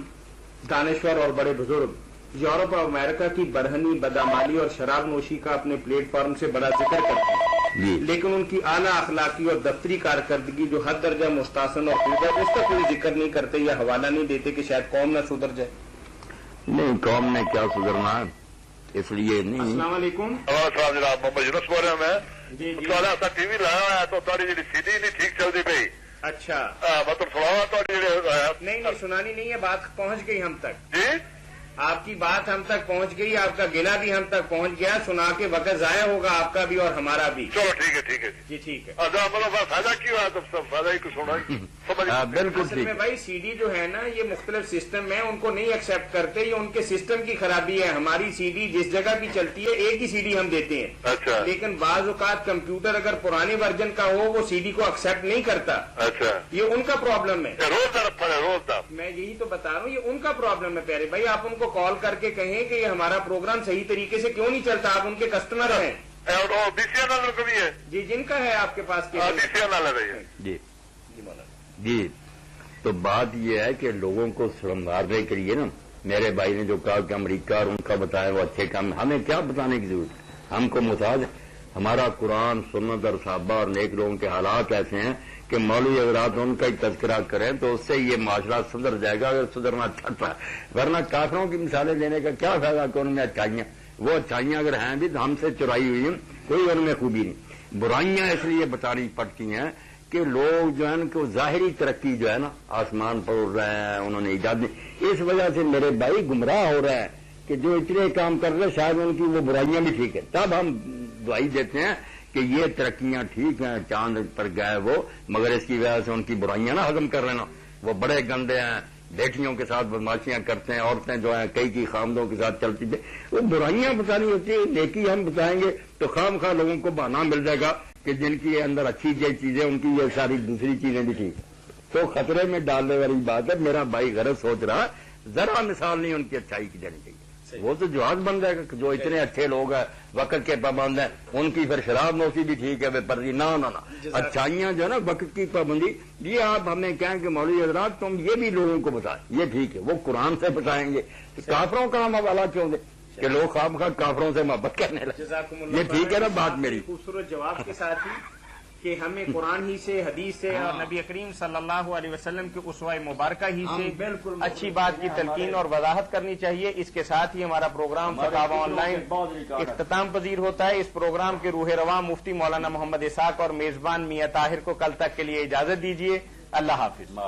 دانشور اور بڑے بزرگ یورپ اور امریکہ کی برہنی، بدعمالی اور شراب نوشی کا اپنے پلیٹ فارم سے بڑا ذکر کرتے ہیں، لیکن ان کی اعلیٰ اخلاقی اور دفتری کارکردگی جو حد درجہ مستحسن اور خوب ہے، اس کا کوئی ذکر نہیں کرتے یا حوالہ نہیں دیتے کہ شاید قوم نہ سدھر جائے. نہیں، قوم نے کیا سدھرنا ہے، اس لیے نہیں. السلام علیکم. السلام جناب، محمد یونس بول رہا ہوں میں. جی جی. ایسا ٹی وی لایا ہوا ہے تو تھوڑی جی سی ڈی نہیں ٹھیک چلتی پی. اچھا مطلب سناوا تھوڑی جی. نہیں سنانی نہیں ہے، بات پہنچ گئی ہم تک. جی آپ کی بات ہم تک پہنچ گئی، آپ کا گلہ بھی ہم تک پہنچ گیا. سنا کے وقت ضائع ہوگا آپ کا بھی اور ہمارا بھی. چلو ٹھیک ہے ٹھیک ہے جی ٹھیک ہے. مطلب فائدہ کیوں ہے، تو سب فائدہ ہی کچھ ہونا. بالکل اصل میں ٹھیک. بھائی سی ڈی جو ہے نا، یہ مختلف سسٹم ہے، ان کو نہیں ایکسپٹ کرتے، یہ ان کے سسٹم کی خرابی ہے. ہماری سی ڈی جس جگہ بھی چلتی ہے ایک ہی سی ڈی ہم دیتے ہیں. اچھا. لیکن بعض اوقات کمپیوٹر اگر پرانے ورژن کا ہو وہ سی ڈی کو ایکسپٹ نہیں کرتا. اچھا. یہ ان کا پرابلم ہے. روز میں یہی تو بتا رہا ہوں، یہ ان کا پرابلم ہے. پیارے بھائی آپ ان کو کال کر کے کہیں کہ یہ ہمارا پروگرام صحیح طریقے سے کیوں نہیں چلتا. آپ ان کے کسٹمر ہیں. بی سی ایل کا بھی ہے. جی جن کا ہے آپ کے پاس. بی سی ایل ہے. جی جی. تو بات یہ ہے کہ لوگوں کو سمجھانے کے لیے نا، میرے بھائی نے جو کہا کہ امریکہ اور ان کا بتایا وہ اچھے کام، ہمیں کیا بتانے کی ضرورت ہے. ہم کو محتاج ہے. ہمارا قرآن، سنت اور صحابہ اور نیک لوگوں کے حالات ایسے ہیں کہ مولوی حضرات ان کا ہی تذکرہ کریں تو اس سے یہ معاشرہ سدھر جائے گا، اگر سدھرنا چاہتا ہے. ورنہ کافروں کی مثالیں دینے کا کیا فائدہ کہ ان میں اچھائیاں، وہ اچھائیاں اگر ہیں بھی تو ہم سے چرائی ہوئی ہیں، کوئی ان میں خوبی نہیں. برائیاں اس لیے بتانی پڑتی ہیں کہ لوگ جو ہے نا کہ ظاہری ترقی جو ہے نا، آسمان پر اڑ رہے ہیں، انہوں نے ایجاد نہیں. اس وجہ سے میرے بھائی گمراہ ہو رہے ہیں کہ جو اتنے کام کر رہے ہیں شاید ان کی وہ برائیاں بھی ٹھیک ہے. تب ہم دعائی دیتے ہیں کہ یہ ترقیاں ٹھیک ہیں، چاند پر گئے وہ، مگر اس کی وجہ سے ان کی برائیاں نہ ہضم کر لینا. وہ بڑے گندے ہیں، بیٹیوں کے ساتھ بدماشیاں کرتے ہیں، عورتیں جو ہیں کئی کی خامدوں کے ساتھ چلتی تھیں. وہ برائیاں بتانی ہوتی ہے، نیکی ہم بتائیں گے تو خام خواہ لوگوں کو بہانہ مل جائے گا کہ جن کی اندر اچھی چیزیں ان کی یہ ساری دوسری چیزیں بھی ٹھیک ہے. تو خطرے میں ڈالنے والی بات ہے. میرا بھائی غرض سوچ رہا ذرا مثال نہیں ان کی اچھائی کی جانی چاہیے. وہ تو جہاز بن جائے گا کہ جو اتنے اچھے لوگ ہیں، وقت کے پابند ہیں، ان کی پھر شراب نوشی بھی ٹھیک ہے، بے پردی نہ. اچھائیاں جو ہے نا، وقت کی پابندی، یہ آپ ہمیں کہیں کہ مولوی حضرات تم یہ بھی لوگوں کو بتائیں، یہ ٹھیک ہے. وہ قرآن سے بتائیں گے. کافروں کا ہم حوالہ کیوں دیں کہ لوگ خام خواہ کافروں سے محبت کرنے لگے. یہ ٹھیک ہے نا بات میری. خوبصورت جواب کے ساتھ ہی کہ ہمیں قرآن ہی سے، حدیث سے اور نبی کریم صلی اللہ علیہ وسلم کے اسوہ مبارکہ ہی سے اچھی بات کی تلقین اور وضاحت کرنی چاہیے. اس کے ساتھ ہی ہمارا پروگرام فتاوی آن لائن اختتام پذیر ہوتا ہے. اس پروگرام کے روح رواں مفتی مولانا محمد اسحاق اور میزبان میاں طاہر کو کل تک کے لیے اجازت دیجیے. اللہ حافظ.